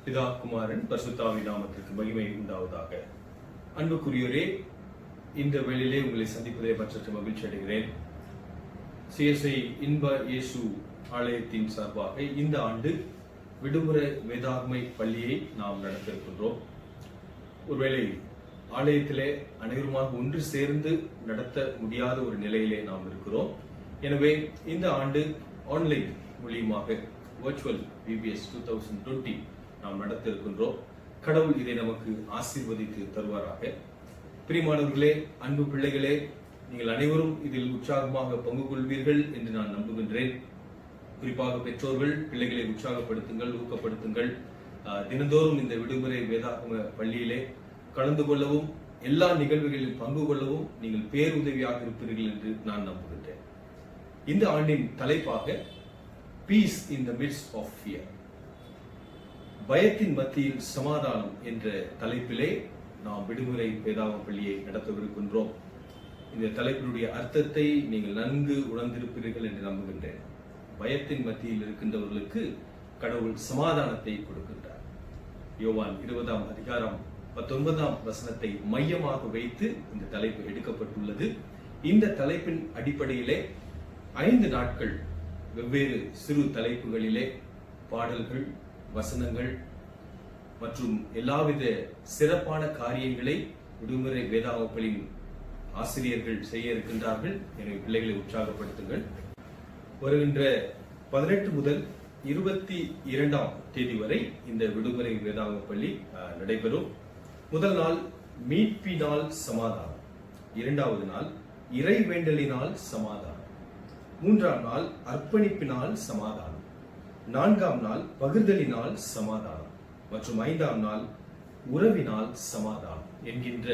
பிதா குமாரன் பரிசுத்தாவி நாமத்திற்கு மகிமை உண்டாவதாக. அன்புக்குரியோரே, இந்த வேளையிலே உங்களை சந்திப்பதை பற்றி மகிழ்ச்சி அடைகிறேன். சிஎஸ்ஐ இன்ப இயேசு ஆலயத்தின் சார்பாக இந்த ஆண்டு விடுமுறை வேதாகமை பள்ளியை நாம் நடத்த இருக்கின்றோம். ஒருவேளை ஆலயத்திலே அனைவருமாக ஒன்று சேர்ந்து நடத்த முடியாத ஒரு நிலையிலே நாம் இருக்கிறோம். எனவே இந்த ஆண்டு ஆன்லைன் மூலியமாக வர்ச்சுவல் VBS 2020 நாம் நடத்த இருக்கின்றோம். கடவுள் இதை நமக்கு ஆசீர்வதித்து தருவாராக. பிரியமானவர்களே, அன்பு பிள்ளைகளே, நீங்கள் அனைவரும் இதில் உற்சாகமாக பங்கு கொள்வீர்கள் என்று நான் நம்புகின்றேன். குறிப்பாக பெற்றோர்கள் பிள்ளைகளை உற்சாகப்படுத்துங்கள், ஊக்கப்படுத்துங்கள். தினந்தோறும் இந்த விடுமுறை வேதாகம பள்ளியிலே கலந்து கொள்ளவும், எல்லா நிகழ்வுகளில் பங்கு கொள்ளவும் நீங்கள் பேருதவியாக இருப்பீர்கள் என்று நான் நம்புகின்றேன். இந்த ஆண்டின் தலைப்பாக peace in the midst of fear, பயத்தின் மத்தியில் சமாதானம் என்ற தலைப்பிலே நாம் விடுமுறை வேதாகம பள்ளியை நடத்தவிருக்கின்றோம். இந்த தலைப்பினுடைய அர்த்தத்தை நீங்கள் நன்கு உணர்ந்திருப்பீர்கள் என்று நம்புகின்றேன். பயத்தின் மத்தியில் இருக்கின்றவர்களுக்கு கடவுள் சமாதானத்தை கொடுக்கின்றார். யோவான் 20ஆம் அதிகாரம் 19ஆம் வசனத்தை மையமாக வைத்து இந்த தலைப்பு எடுக்கப்பட்டுள்ளது. இந்த தலைப்பின் அடிப்படையிலே 5 நாட்கள் வெவ்வேறு சிறு தலைப்புகளிலே பாடல்கள், வசனங்கள் மற்றும் எல்லாவித சிறப்பான காரியங்களை விடுமுறை வேதாகம ஆசிரியர்கள் செய்ய இருக்கின்றார்கள். எனவே பிள்ளைகளை உற்சாகப்படுத்துங்கள். வருகின்ற 18 முதல் 22ஆம் தேதி வரை இந்த விடுமுறை வேதாகம பள்ளி நடைபெறும். முதல் நாள் மீட்பினால் சமாதானம், 2வது நாள் இறைவேண்டலினால் சமாதானம், 3ஆம் நாள் அர்ப்பணிப்பினால் சமாதானம், 4ஆம் நாள் பகிர்தலினால் சமாதானம் மற்றும் 5ஆம் நாள் உறவினால் சமாதானம் என்கின்ற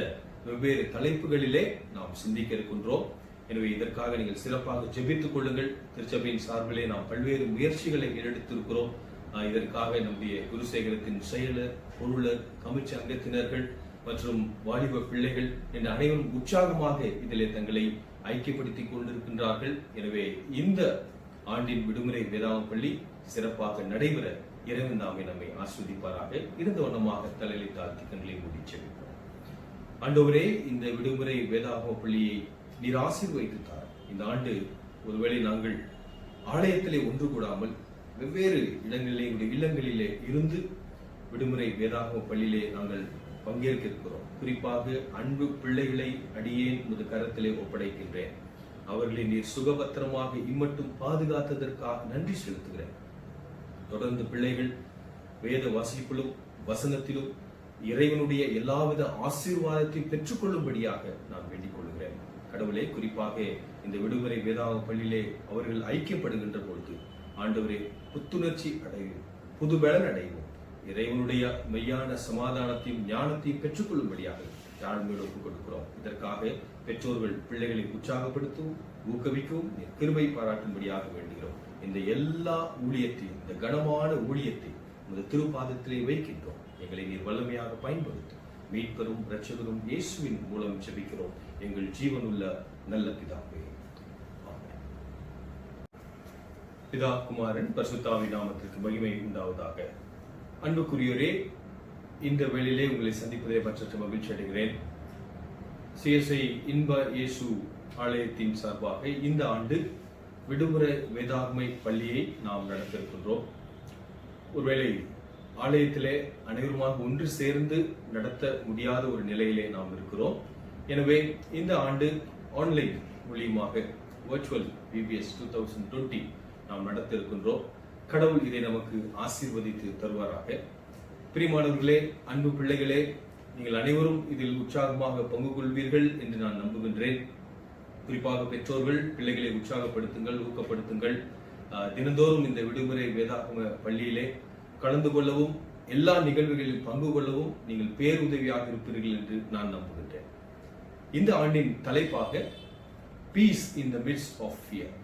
வெவ்வேறு தலைப்புகளிலே நாம் சிந்திக்க இருக்கின்றோம். எனவே இதற்காக நீங்கள் சிறப்பாக ஜெபித்துக் கொள்ளுங்கள். திருச்சபையின் சார்பிலே நாம் பல்வேறு முயற்சிகளை எடுத்திருக்கிறோம். இதற்காக நம்முடைய குருசேகரத்தின் செயலர், பொருளர், கமிட்டி அங்கத்தினர்கள் மற்றும் வாலிப பிள்ளைகள் என்ற அனைவரும் உற்சாகமாக இதிலே தங்களை ஐக்கியப்படுத்திக் கொண்டிருக்கின்றார்கள். எனவே இந்த ஆண்டின் விடுமுறை வேதாகம பள்ளி சிறப்பாக நடைபெற இறைவன் நாமே நம்மை ஆஸ்வதிப்பாராக. இருந்த வண்ணமாக தலையை தாழ்த்தி கண்களை மூடி செல்கிறோம். ஆண்டவரே, இந்த விடுமுறை வேதாகம பள்ளியை நீர் ஆசீர்வதித்தார். இந்த ஆண்டு ஒருவேளை நாங்கள் ஆலயத்திலே ஒன்று கூடாமல் வெவ்வேறு இடங்களிலே, இல்லங்களிலே இருந்து விடுமுறை வேதாகம பள்ளியிலே நாங்கள் பங்கேற்க இருக்கிறோம். குறிப்பாக அன்பு பிள்ளைகளை அடியேன் உமது கரத்திலே ஒப்படைக்கின்றேன். அவர்களை நீர் சுகபத்திரமாக இம்மட்டும் பாதுகாத்ததற்காக நன்றி செலுத்துகிறேன். தொடர்ந்து பிள்ளைகள் வேத வாசிப்பிலும் வசனத்திலும் இறைவனுடைய எல்லாவித ஆசீர்வாதத்தையும் பெற்றுக்கொள்ளும்படியாக நான் வேண்டிக் கொள்கிறேன். கடவுளே, குறிப்பாக இந்த விடுமுறை வேதாகம பள்ளியிலே அவர்கள் ஐக்கியப்படுகின்ற பொழுது ஆண்டவரே, புத்துணர்ச்சி அடையும், புது பலன் அடையும், இறைவனுடைய மெய்யான சமாதானத்தையும் ஞானத்தையும் பெற்றுக்கொள்ளும்படியாக தாழ்மையோடு ஒப்புக் கொடுக்கிறோம். இதற்காக பெற்றோர்கள் பிள்ளைகளை உற்சாகப்படுத்தவும் ஊக்குவிக்கவும் கிருபை பாராட்டும்படியாக வேண்டுகிறோம். இந்த எல்லா ஊழியத்தையும், இந்த கனமான ஊழியத்தை உமது திருப்பாதத்திலே வைக்கின்றோம். எங்களை நீர் வல்லமையாக பயன்படுத்தும். மீட்பரும் இரட்சகரும் இயேசுவின் மூலம் ஜெபிக்கிறோம் எங்கள் ஜீவனுள்ள நல்ல பிதாவே. ஆமென். பிதா குமாரன் பரிசுத்தாவி நாமத்திற்கு மகிமை உண்டாவதாக. அன்புக்குரியோரே, இந்த வேளையிலே உங்களை சந்திப்பதை பற்றி மகிழ்ச்சி அடைகிறேன். சிஎஸ்ஐ இன்ப இயேசு ஆலயத்தின் சார்பாக இந்த ஆண்டு விடுமுறை வேதாகமை பள்ளியை நாம் நடத்த இருக்கின்றோம். ஒருவேளை ஆலயத்திலே அனைவருமாக ஒன்று சேர்ந்து நடத்த முடியாத ஒரு நிலையிலே நாம் இருக்கிறோம். எனவே இந்த ஆண்டு ஆன்லைன் மூலியமாக வர்ச்சுவல் VBS 2020 நாம் நடத்த இருக்கின்றோம். கடவுள் இதை நமக்கு ஆசீர்வதித்து தருவாராக. பிரியமானவர்களே, அன்பு பிள்ளைகளே, நீங்கள் அனைவரும் இதில் உற்சாகமாக பங்கு கொள்வீர்கள் என்று நான் நம்புகின்றேன். குறிப்பாக பெற்றோர்கள் பிள்ளைகளை உற்சாகப்படுத்துங்கள், ஊக்கப்படுத்துங்கள். தினந்தோறும் இந்த விடுமுறை வேதாகம பள்ளியிலே கலந்து கொள்ளவும், எல்லா நிகழ்வுகளில் பங்கு கொள்ளவும் நீங்கள் பேருதவியாக இருப்பீர்கள் என்று நான் நம்புகின்றேன். இந்த ஆண்டின் தலைப்பாக peace in the midst of fear,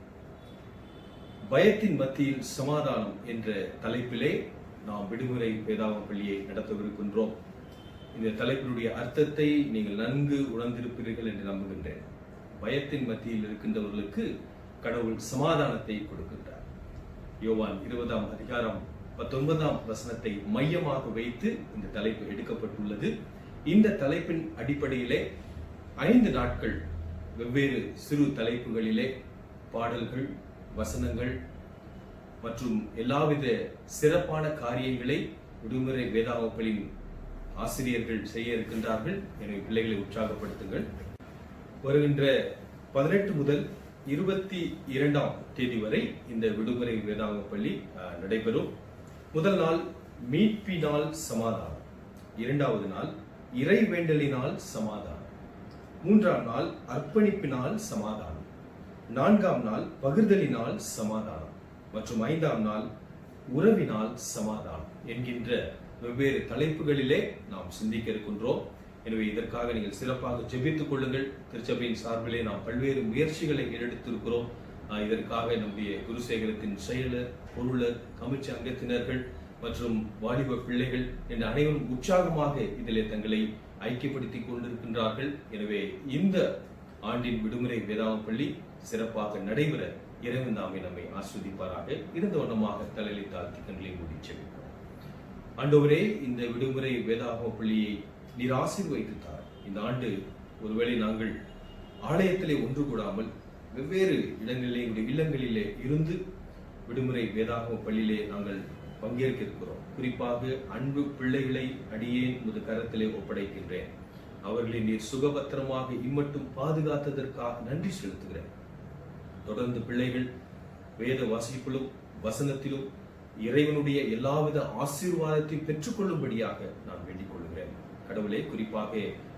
பயத்தின் மத்தியில் சமாதானம் என்ற தலைப்பிலே நாம் விடுமுறை வேதாகம பள்ளியை நடத்தவிருக்கின்றோம். இந்த தலைப்பினுடைய அர்த்தத்தை நீங்கள் நன்கு உணர்ந்திருப்பீர்கள் என்று நம்புகின்றேன். பயத்தின் மத்தியில் இருக்கின்றவர்களுக்கு கடவுள் சமாதானத்தை கொடுக்கின்றார். யோவான் 20ஆம் அதிகாரம் 19ஆம் வசனத்தை மையமாக வைத்து இந்த தலைப்பு எடுக்கப்பட்டுள்ளது. இந்த தலைப்பின் அடிப்படையிலே 5 நாட்கள் வெவ்வேறு சிறு தலைப்புகளிலே பாடல்கள், வசனங்கள் மற்றும் எல்லாவித சிறப்பான காரியங்களை விடுமுறை வேதாகமங்களின் ஆசிரியர்கள் செய்ய இருக்கின்றார்கள். எனவே பிள்ளைகளை உற்சாகப்படுத்துங்கள். வருகின்ற 18 முதல் 22ஆம் தேதி வரை இந்த விடுமுறை வேதாகம பள்ளி நடைபெறும். முதல் நாள் மீட்பினால் சமாதானம், 2வது நாள் இறைவேண்டலினால் சமாதானம், 3ஆம் நாள் அர்ப்பணிப்பினால் சமாதானம், 4ஆம் நாள் பகிர்தலினால் சமாதானம் மற்றும் 5ஆம் நாள் உறவினால் சமாதானம் என்கின்ற வெவ்வேறு தலைப்புகளிலே நாம் சிந்திக்க இருக்கின்றோம். எனவே இதற்காக நீங்கள் சிறப்பாக ஜெபித்துக் கொள்ளுங்கள். திருச்சபையின் சார்பிலே நாம் பல்வேறு முயற்சிகளை எடுத்திருக்கிறோம். இதற்காக நம்முடைய குருசேகரத்தின் செயலர், பொருளர், கமிட்டி அங்கத்தினர்கள் மற்றும் வாலிப பிள்ளைகள் என்ற அனைவரும் உற்சாகமாக இதிலே தங்களை ஐக்கியப்படுத்திக் கொண்டிருக்கின்றார்கள். எனவே இந்த ஆண்டின் விடுமுறை வேதாகம பள்ளி சிறப்பாக நடைபெற இறைவன் தாமே நம்மை ஆஸ்வதிப்பாராக. இருந்த வண்ணமாக தலையை தாழ்த்தி கண்களை மூடி செபிப்போம். ஆண்டவரே, இந்த விடுமுறை வேதாகம பள்ளியை நீர் ஆசீர்வதித்தார். இந்த ஆண்டு ஒருவேளை நாங்கள் ஆலயத்திலே ஒன்று கூடாமல் வெவ்வேறு இல்லங்களிலே இருந்து விடுமுறை வேதாகம பள்ளியிலே நாங்கள் பங்கேற்க இருக்கிறோம். குறிப்பாக அன்பு பிள்ளைகளை அடியேன் உமது கரத்திலே ஒப்படைக்கின்றேன். அவர்களை நீர் சுகபத்திரமாக இம்மட்டும் பாதுகாத்ததற்காக நன்றி செலுத்துகிறேன். தொடர்ந்து பிள்ளைகள் வேத வாசிப்பிலும் வசனத்திலும் இறைவனுடைய எல்லாவித ஆசீர்வாதத்தையும் பெற்றுக்கொள்ளும்படியாக நான் வேண்டிக் கொள்கிறேன். கடவுளே, குறிப்பாக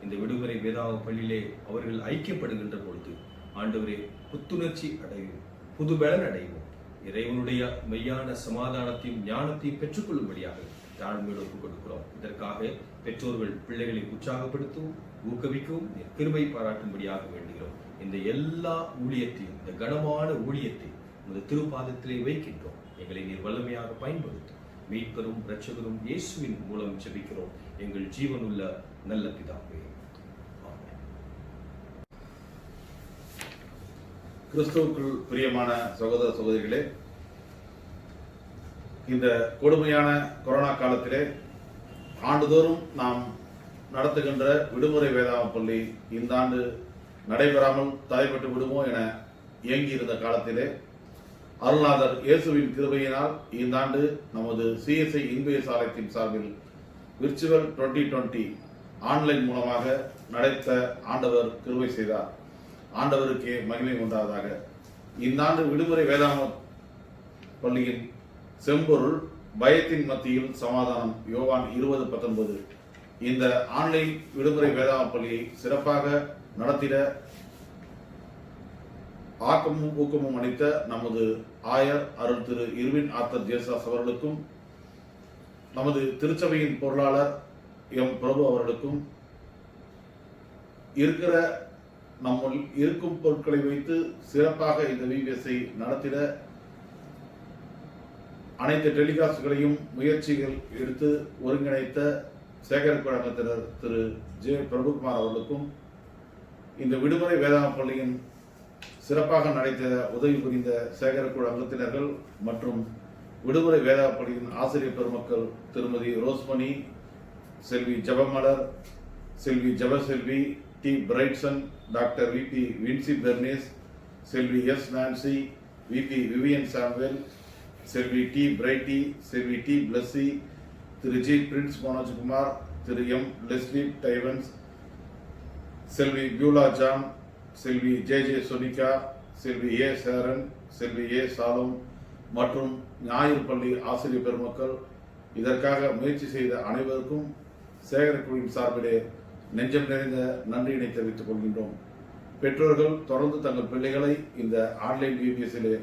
இந்த விடுமுறை வேதாகம பள்ளியிலே அவர்கள் ஐக்கியப்படுகின்ற பொழுது ஆண்டவரே, புத்துணர்ச்சி அடையும், புதுபலன் அடையும், இறைவனுடைய மெய்யான சமாதானத்தையும் ஞானத்தையும் பெற்றுக்கொள்ளும்படியாக தாழ்மையோடு ஒப்புக் கொடுக்கிறோம். இதற்காக பெற்றோர்கள் பிள்ளைகளை உற்சாகப்படுத்தவும் ஊக்குவிக்கவும் கிருபை பாராட்டும்படியாக வேண்டுகிறோம். இந்த எல்லா ஊழியத்தையும், இந்த கனமான ஊழியத்தை உமது திருப்பாதத்திலே வைக்கின்றோம். எங்களை நீர் வல்லமையாக பயன்படுத்தும். மீட்பரும் இரட்சகரும் இயேசுவின் மூலம் ஜெபிக்கிறோம் எங்கள் ஜீவனுள்ள நல்ல பிதாவே. கிறிஸ்துவுக்குள் பிரியமான சகோதர சகோதரிகளே, இந்த கொடுமையான கொரோனா காலத்திலே ஆண்டுதோறும் நாம் நடத்துகின்ற விடுமுறை வேதாகம பள்ளி இந்த ஆண்டு நடைபெறாமல் தடைபட்டு விடுமோ என இயங்கியிருந்த காலத்திலே அருள்நாதர் இயேசுவின் கிருபையினால் இந்த ஆண்டு நமது CSI இன்பிய சாலையத்தின் சார்பில் விர்ச்சுவல் 2020 ஆன்லைன் மூலமாக நடத்த ஆண்டவர் கிருபை செய்தார். ஆண்டவருக்கே மகிமை உண்டாவதாக. இந்த ஆண்டு விடுமுறை வேதாகம பள்ளியின் செம்பொருள் பயத்தின் மத்தியில் சமாதானம், யோவான் 20:19. இந்த ஆன்லைன் விடுமுறை வேதாகம பள்ளியை சிறப்பாக நடத்திட ஆக்கமும் ஊக்கமும் அளித்த நமது ஆயர் அருள் திரு இருவின் ஆர்த்தர் ஜேசாஸ் அவர்களுக்கும், நமது திருச்சபையின் பொருளாளர் எம் பிரபு அவர்களுக்கும், இருக்கிற நம்முள் இருக்கும் பொருட்களை வைத்து சிறப்பாக இந்த VBSஐ நடத்திட அனைத்து டெலிகாஸ்ட்களையும் முயற்சிகள் எடுத்து ஒருங்கிணைத்த சேகரக்குழு அங்கத்தினர் திரு ஜே பிரபுகுமார் அவர்களுக்கும், இந்த விடுமுறை வேதாகம பள்ளியின் சிறப்பாக நடத்த உதவி புரிந்த சேகரக்குழு அங்கத்தினர்கள் மற்றும் விடுமுறை வேதாகம பள்ளியின் ஆசிரியர் பெருமக்கள் திருமதி ரோஸ்மணி, செல்வி ஜபமலர், செல்வி Jabaselvi, T Brightson, doctor VP Vinci Bernice, செல்வி S Nancy, VP Vivian Samuel, செல்வி டி பிரைட்டி, செல்வி டி பிளஸ்ஸி, திரு ஜி பிரின்ஸ் மனோஜ்குமார், திரு எம் லெஸ்லி டைவன்ஸ், செல்வி பியூலா ஜான், செல்வி ஜே சொனிகா, செல்வி ஏ சேரன், செல்வி ஏ சாலம் மற்றும் ஞாயிறு பள்ளி ஆசிரியர் பெருமக்கள், இதற்காக முயற்சி செய்த அனைவருக்கும் சேகரக்குழுவின் சார்பிலே நெஞ்சம் நிறைந்த நன்றியினை தெரிவித்துக் கொள்கின்றோம். பெற்றோர்கள் தொடர்ந்து தங்கள் பிள்ளைகளை இந்த ஆன்லைன் VBSயிலே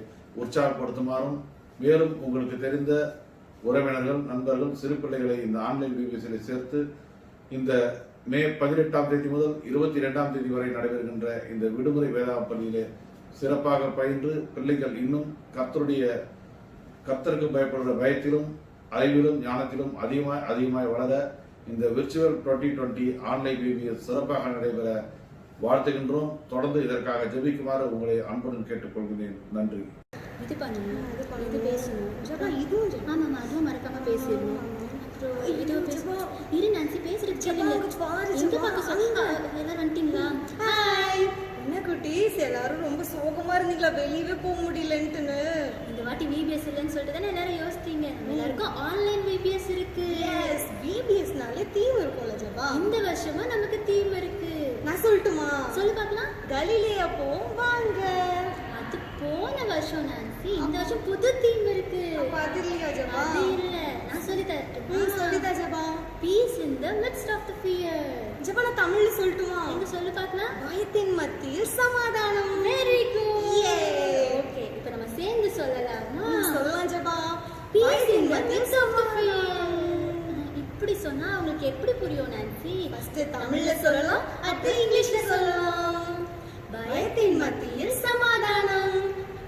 உற்சாகப்படுத்துமாறும், மேலும் உங்களுக்கு தெரிந்த உறவினர்கள், நண்பர்கள், சிறு பிள்ளைகளை இந்த ஆன்லைன் VBSயிலே சேர்த்து இந்த மே 18ஆம் தேதி முதல் 22ஆம் தேதி வரை நடைபெறுகின்ற இந்த விடுமுறை வேதாகம பள்ளியிலே சிறப்பாக பயின்று பிள்ளைகள் இன்னும் கர்த்தருக்கு பயப்படுகிற பயத்திலும் அறிவிலும் ஞானத்திலும் அதிகமாய் வளர இந்த விர்ச்சுவல் 2020 ஆன்லைன் VBS சிறப்பாக நடைபெற வாழ்த்துகின்றோம். தொடர்ந்து இதற்காக ஜெபிக்குமாறு உங்களை அன்புடன் கேட்டுக்கொள்கிறேன். நன்றி. இது பண்ணணும், இது பேசணும், இதுவும் ஆமாம், அதுவும் மறக்க பேசிடணும். அப்புறம் ஏதோ இரு நான்சி பேசுறது கேளுங்க. எங்க பார்க்க சொல்லுங்க. எல்லாரும் வந்துட்டீங்களா? ஹாய். என்ன குட்டீஸ் எல்லாரும் ரொம்ப சோகமா இருந்தீங்களா? வெளியவே போக முடியலன்ட்டுன்னு. இந்த வாட்டி விபிஎஸ் இல்லைன்னு சொல்லிட்டு தானே எல்லாரும் யோசித்தீங்க. எல்லாருக்கும் ஆன்லைன் விபிஎஸ் இருக்கு. எஸ், விபிஎஸ்னாலே தீம் இருக்கும்ல ஜபா. இந்த வருஷமா நமக்கு தீம் இருக்கு. நான் சொல்லட்டுமா? சொல்லு பார்க்கலாம். கலிலேயா போவோம் வாங்க. அது போன வருஷம் நான்சி. இந்த வருஷம் புது தீம் இருக்கு. அப்ப அது இல்லையா ஜபா? அது இல்ல. நான் சொல்லி தரட்டுமா? சொல்லிதா Jaba. Peace in the midst of the fear. Jaba நான் தமிழ்ல சொல்லட்டுமா? எங்க சொல்லு பார்க்கலாம். பயத்தின் மத்தியில் சமாதானம். Very good. ஓகே, இப்போ நம்ம சேர்ந்து சொல்லலாமா? சொல்லலாம் Jaba. Peace in the midst of the fear. இப்படி சொன்னா உங்களுக்கு எப்படி புரியும் நான்சி? ஃபர்ஸ்ட் தமிழ்ல சொல்லலாம், அடுத்து இங்கிலீஷ்ல சொல்லலாம். பயத்தின் மத்தியில் சமாதானம்.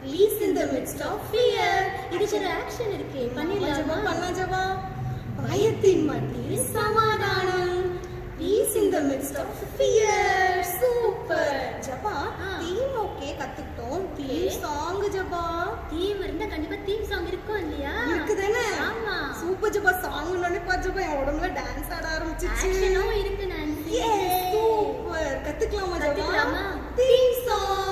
Peace in the midst of fear. இதுக்கு ஒரு ஆக்ஷன் இருக்கு. பண்ணிடலாமா? பண்ணலாம் ஜபா. பயத்தின் மத்தியில் சமாதானம். Peace in the midst of fear. Super ஜபா. தீம் ஓகே கத்துக்கிட்டோம். தீம் சாங் ஜபா. தீம் இருந்தா கண்டிப்பா தீம் சாங் இருக்கும் இல்லையா? இருக்குதானே? ஆமா. சூப்பர் ஜபா. சாங்னோனே பாஜபா என் உடம்புல டான்ஸ் ஆட ஆரம்பிச்சிச்சு. ஆக்ஷனும் இருக்கு நான்சி. சூப்பர். கத்துக்கலாமா ஜபா? கத்துக்கலாமா? Theme song.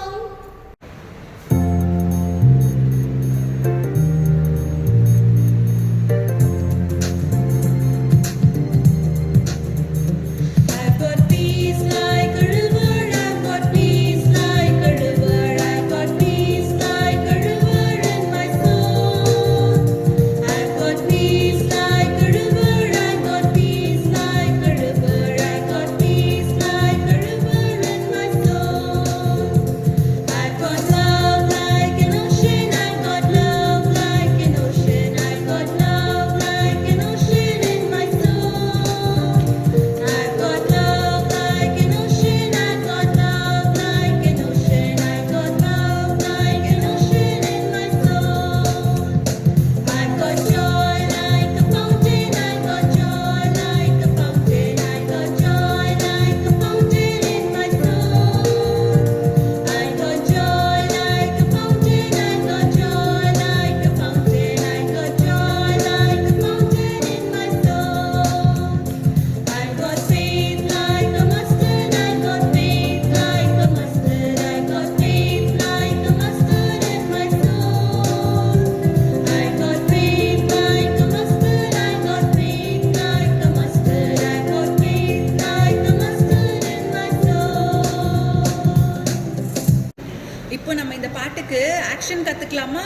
இப்போ நம்ம இந்த பாட்டுக்கு ஆக்ஷன் கத்துக்கலாமா?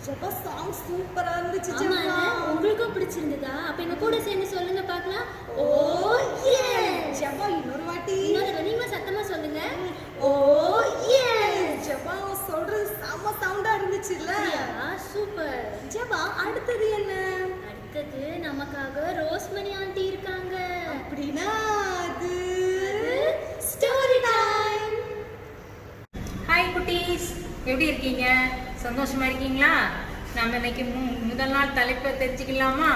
ஜபா சாங் சூப்பரா இருந்துச்சு ஆமா, ஜபா. உங்களுக்கும் பிடிச்சிருந்ததா? அப்ப எங்க கூட சேர்ந்து சொல்லுங்க பார்க்கலாம். ஓ எஸ். ஜபா இன்னொரு வாட்டி. இன்னொரு நீங்க சத்தமா சொல்லுங்க. ஓ எஸ். ஜபா சொல்றது செம்ம சவுண்டா இருந்துச்சுல்ல? சூப்பர். ஜபா அடுத்தது என்ன? அடுத்தது நமக்காக ரோஸ்மணி ஆண்டி இருக்காங்க. அப்படின்னா அது ஸ்டோரி டைம். ஹாய், எப்படி இருக்கீங்க? சந்தோஷமா இருக்கீங்களா? நம்ம இன்னைக்கு முதல் நாள் தலைப்பை தெரிஞ்சுக்கலாமா?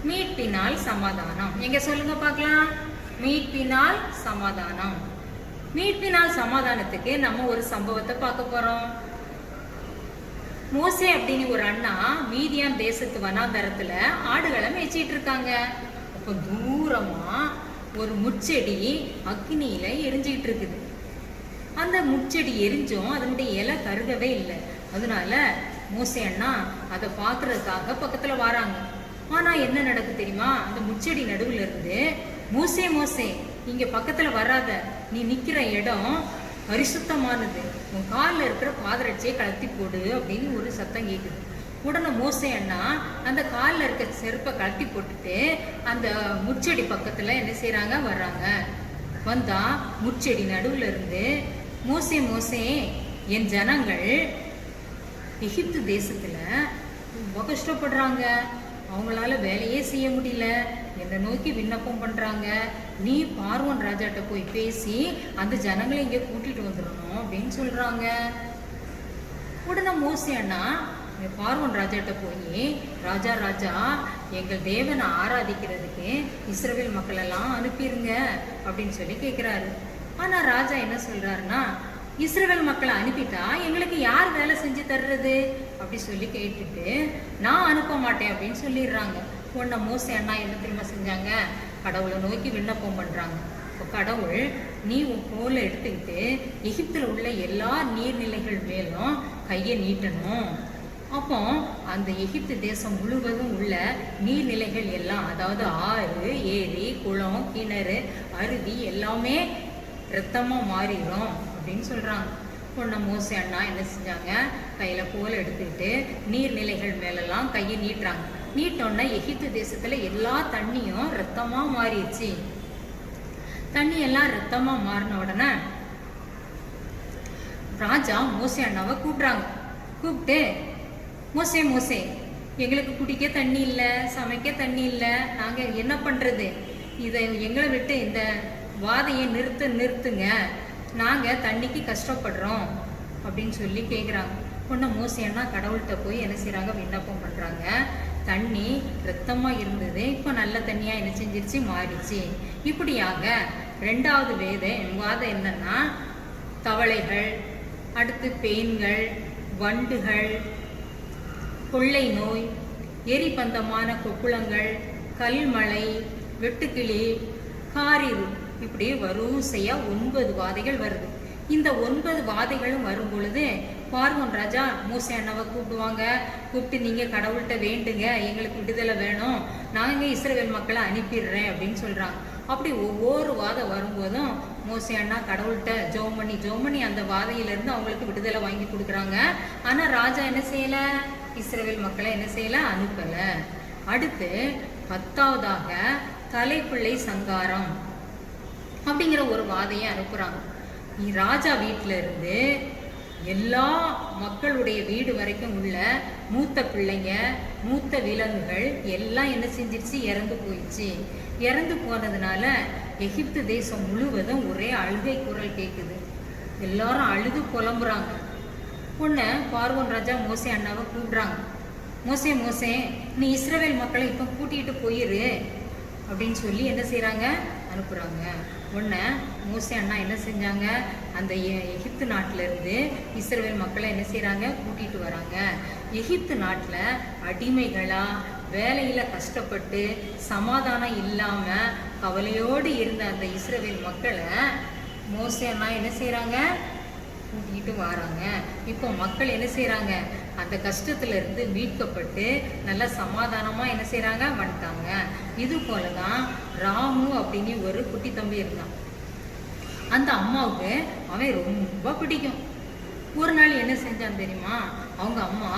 மீட்பினால் சமாதானம். எங்க சொல்லுங்க பார்க்கலாம். மீட்பினால் சமாதானம். மீட்பினால் சமாதானத்துக்கு நம்ம ஒரு சம்பவத்தை பார்க்க போறோம். மோசே அப்படின்னு ஒரு அண்ணா மீதியான் தேசத்து வனாந்தரத்துல ஆடுகளை மேய்ச்சிட்டு இருக்காங்க. அப்போ தூரமா ஒரு முட்செடி அக்னியில எரிஞ்சுக்கிட்டு இருக்குது. அந்த முட்செடி எரிஞ்சும் அதனுடைய இலை கருகவே இல்லை. அதனால மோசே அண்ணா அதை பார்க்கறதுக்காக பக்கத்துல வராங்க. ஆனா என்ன நடக்கு தெரியுமா? அந்த முட்செடி நடுவுல இருந்து மோசே மோசே இங்க பக்கத்துல வராத, நீ நிக்கிற இடம் பரிசுத்தமானது, உன் காலில் இருக்கிற பாதரட்சியை கழட்டி போடு அப்படின்னு ஒரு சத்தம் கேட்குது. உடனே மோசே அண்ணா அந்த காலில் இருக்க செருப்பை கழட்டி போட்டுட்டு அந்த முட்செடி பக்கத்துல என்ன செய்யறாங்க, வர்றாங்க. வந்தா முட்செடி நடுவுல இருந்து மோசே மோசே, என் ஜனங்கள் எகிப்து தேசத்துல ரொம்ப கஷ்டப்படுறாங்க, அவங்களால வேலையே செய்ய முடியல, என்னை நோக்கி விண்ணப்பம் பண்றாங்க, நீ பார்வோன் ராஜாட்ட போய் பேசி அந்த ஜனங்களை இங்க கூட்டிட்டு வந்துடணும் அப்படின்னு சொல்றாங்க. உடனே மோசே அண்ணா பார்வோன் ராஜாட்ட போய், ராஜா ராஜா எங்கள் தேவனை ஆராதிக்கிறதுக்கு இஸ்ரவேல் மக்கள் எல்லாம் அனுப்பிடுங்க அப்படின்னு சொல்லி கேட்கிறாரு. ஆனா ராஜா என்ன சொல்றாருன்னா, இஸ்ரவேல் மக்களை அனுப்பிட்டா எங்களுக்கு யார் வேலை செஞ்சு தர்றது அப்படி சொல்லி கேட்டுட்டு, நான் அனுப்ப மாட்டேன் அப்படின்னு சொல்லிடுறாங்க. உடனே மோசே அண்ணா என்ன திரும்ப செஞ்சாங்க, கடவுளை நோக்கி விண்ணப்பம் பண்றாங்க. இப்போ கடவுள், நீ உன் கோலை எடுத்துக்கிட்டு எகிப்துல உள்ள எல்லா நீர்நிலைகள் மேலும் கையை நீட்டணும். அப்போ அந்த எகிப்து தேசம் முழுவதும் உள்ள நீர்நிலைகள் எல்லாம், அதாவது ஆறு, ஏரி, குளம், கிணறு, அருவி எல்லாமே ரத்தமா மாறிடும் அப்படின்னு சொல்றாங்க. உடனே மோசே அண்ணா என்ன செஞ்சாங்க, கையில கோலை எடுத்துக்கிட்டு நீர்நிலைகள் மேலெல்லாம் கையை நீட்டுறாங்க. நீட்டோன்னா எகிப்து தேசத்துல எல்லா தண்ணியும் ரத்தமா மாறிடுச்சு. தண்ணி எல்லாம் ரத்தமா மாறின உடனே ராஜா மோசே அண்ணாவை கூப்பிடுறாங்க. கூப்பிட்டு, மோசே மோசே எங்களுக்கு குடிக்க தண்ணி இல்லை, சமைக்க தண்ணி இல்லை, நாங்க என்ன பண்றது, இதை எங்களை விட்டு இந்த வாதையை நிறுத்துங்க, நாங்க தண்ணிக்கு கஷ்டப்படுறோம் அப்படின்னு சொல்லி கேட்குறாங்க. உடனே மோசே அண்ணா கடவுள்கிட்ட போய் என்ன செய்யறாங்க, விண்ணப்பம் பண்றாங்க. தண்ணி ரத்தமா இருந்தது, இப்போ நல்ல தண்ணியா என்ன செஞ்சிருச்சு, மாறிச்சு. இப்படியாக ரெண்டாவது வாதம் என்னன்னா, தவளைகள், அடுத்து பேன்கள், வண்டுகள், கொள்ளை நோய், எரிபந்தமான கொப்புளங்கள், கல்மழை, வெட்டுக்கிளி, காரிரு, இப்படி வரிசையா 9 வாதைகள் வருது. இந்த 9 வாதைகளும் வரும் பொழுது பார்வோன் ராஜா மோசே அண்ணாவை கூப்பிடுவாங்க. கூப்பிட்டு, நீங்க கடவுள்கிட்ட வேண்டுங்க, எங்களுக்கு விடுதலை வேணும், நாங்க இஸ்ரவேல் மக்களை அனுப்பிடுறேன் அப்படின்னு சொல்றாங்க. அப்படி ஒவ்வொரு வாதம் வரும்போதும் மோசே அண்ணா கடவுள்கிட்ட ஜெபம் பண்ணி அந்த வாதையிலிருந்து அவங்களுக்கு விடுதலை வாங்கி கொடுக்குறாங்க. ஆனா ராஜா என்ன செய்யல, இஸ்ரவேல் மக்களை என்ன செய்யல, அனுப்பல. அடுத்து 10வதாக தலைப்பிள்ளை சங்காரம் அப்படிங்கிற ஒரு வாதையை அனுப்புறாங்க. ராஜா வீட்டில இருந்து எல்லா மக்களுடைய வீடு வரைக்கும் உள்ள மூத்த பிள்ளைங்க, மூத்த விலங்குகள் எல்லாம் என்ன செஞ்சிருச்சு, இறந்து போயிடுச்சு. இறந்து போனதுனால எகிப்து தேசம் முழுவதும் ஒரே அழுகை குரல் கேட்குது. எல்லாரும் அழுது புலம்புறாங்க. உடனே பார்வோன் ராஜா மோசே அண்ணாவை கூப்பிடுறாங்க. மோசே மோசே நீ இஸ்ரவேல் மக்களை இப்போ கூட்டிகிட்டு போயிரு அப்படின்னு சொல்லி என்ன செய்கிறாங்க, அனுப்புகிறாங்க. உடனே மோசே அண்ணா என்ன செஞ்சாங்க, அந்த எகிப்து நாட்டிலேருந்து இஸ்ரவேல் மக்களை என்ன செய்கிறாங்க, கூட்டிகிட்டு வராங்க. எகிப்து நாட்டில் அடிமைகளாக வேலையில் கஷ்டப்பட்டு சமாதானம் இல்லாமல் கவலையோடு இருந்த அந்த இஸ்ரவேல் மக்களை மோசே அண்ணா என்ன செய்கிறாங்க, கூட்டிகிட்டு வராங்க. இப்போ மக்கள் என்ன செய்கிறாங்க, அந்த கஷ்டத்துல இருந்து மீட்கப்பட்டு நல்ல சமாதானமா என்ன செய்யறாங்க, வந்துட்டாங்க. இது போலதான் ராமு அப்படின்னு ஒரு குட்டி தம்பி இருந்தான். அந்த அம்மாவுக்கு அவன் ரொம்ப பிடிக்கும். ஒரு நாள் என்ன செஞ்சான் தெரியுமா, அவங்க அம்மா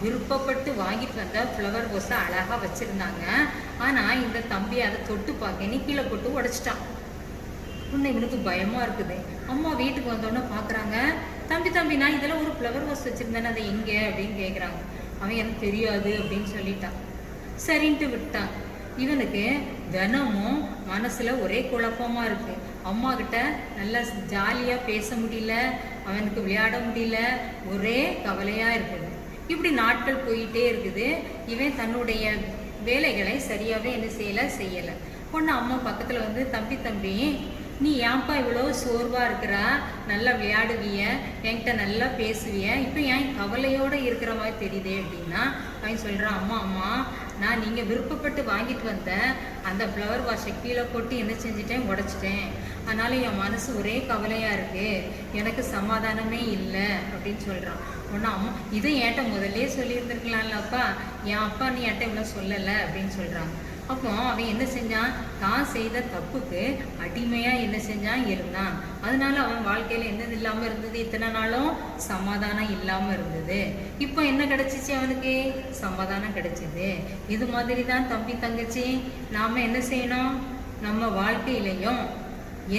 விருப்பப்பட்டு வாங்கிட்டு வந்த ஃப்ளவர் கோஸை அழகா வச்சிருந்தாங்க. ஆனா இந்த தம்பி அதை தொட்டு பார்க்க கீழே போட்டு உடைச்சிட்டான். உன்னை இவனுக்கு பயமா இருக்குது. அம்மா வீட்டுக்கு வந்தோடனே பாக்குறாங்க, தம்பி நான் இதெல்லாம் ஒரு ஃப்ளவர் வாஸ் வச்சிருந்தேன், அதை எங்க அப்படின்னு கேட்குறாங்க. அவன் எனக்கு தெரியாது அப்படின்னு சொல்லிட்டான். சரின்ட்டு விட்டான். இவனுக்கு தினமும் மனசுல ஒரே குழப்பமா இருக்கு. அம்மா கிட்ட நல்லா ஜாலியாக பேச முடியல, அவனுக்கு விளையாட முடியல, ஒரே கவலையாக இருக்குது. இப்படி நாட்கள் போயிட்டே இருக்குது. இவன் தன்னுடைய வேலைகளை சரியாகவே என்ன செய்யலை. பொண்ணு அம்மா பக்கத்தில் வந்து, தம்பி நீ ஏன்ப்பா இவ்வளோ சோர்வாக இருக்கிறா, நல்லா விளையாடுவிய, என்கிட்ட நல்லா பேசுவிய, இப்போ ஏன் கவலையோடு இருக்கிற மாதிரி தெரியுதே அப்படின்னா அவன் சொல்கிறான், அம்மா நான் நீங்கள் விருப்பப்பட்டு வாங்கிட்டு வந்த அந்த ஃப்ளவர் வாஷை கீழே போட்டு என்ன செஞ்சிட்டேன், உடைச்சிட்டேன். அதனால என் மனசு ஒரே கவலையாக இருக்குது, எனக்கு சமாதானமே இல்லை அப்படின்னு சொல்கிறான். ஒன்று அம்மா இதை என்கிட்ட முதல்லே சொல்லியிருந்துருக்கலாம்லப்பா, என் அப்பா நீ என்கிட்ட இவ்வளோ சொல்லலை அப்படின்னு சொல்கிறாங்க. அப்போ அவன் என்ன செஞ்சான், தான் செய்த தப்புக்கு அடிமையாக என்ன செஞ்சான், இருந்தான். அதனால அவன் வாழ்க்கையில் என்னது இல்லாமல் இருந்தது, இத்தனை நாளும் சமாதானம் இல்லாமல் இருந்தது. இப்போ என்ன கிடைச்சிச்சு, அவனுக்கு சமாதானம் கிடைச்சிது. இது மாதிரி தான் தம்பி தங்கச்சி நாம் என்ன செய்யணும், நம்ம வாழ்க்கையிலையும்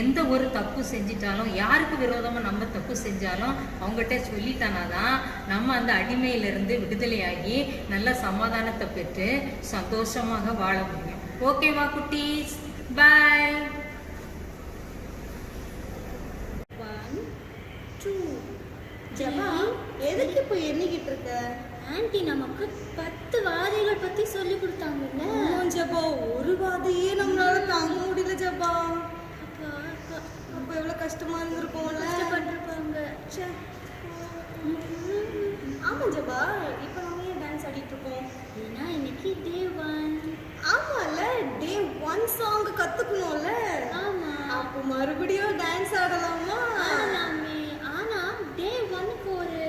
எந்த ஒரு தப்பு செஞ்சிட்டாலும், யாருக்கு விரோதமாக நம்ம தப்பு செஞ்சாலும் அவங்ககிட்ட சொல்லிட்டானாதான் நம்ம அந்த அடிமையிலிருந்து விடுதலையாகி நல்ல சமாதானத்தை பெற்று சந்தோஷமாக வாழ முடியும். ஓகேவா குட்டீஸ்? பாய். 1 2 ஜபா எதுக்கு இப்போ எண்ணிக்கிட்டு இருக்க? ஆன்ட்டி நமக்கு 10 வாதைகள் பத்தி சொல்லி கொடுத்தாங்கல்ல. ஜபா ஒரு வாதையே நம்மளால தாங்க முடியல ஜபா. அப்போ எவ்வளோ கஷ்டமா இருந்திருக்கும்ல. கஷ்டப்பட்டிருப்பாங்க. ஆமா ஜபா, இப்போ நம்ம ஏன் டான்ஸ் ஆடிட்டு இருக்கோம்? ஏன்னா இன்னைக்கு டே 1. ஆமால, டே 1 சாங் கத்துக்கணும்ல. ஆமா. அப்போ மறுபடியும் டான்ஸ் ஆடலாமா? ஆடலாமே. ஆனா டே 1க்கு ஒரு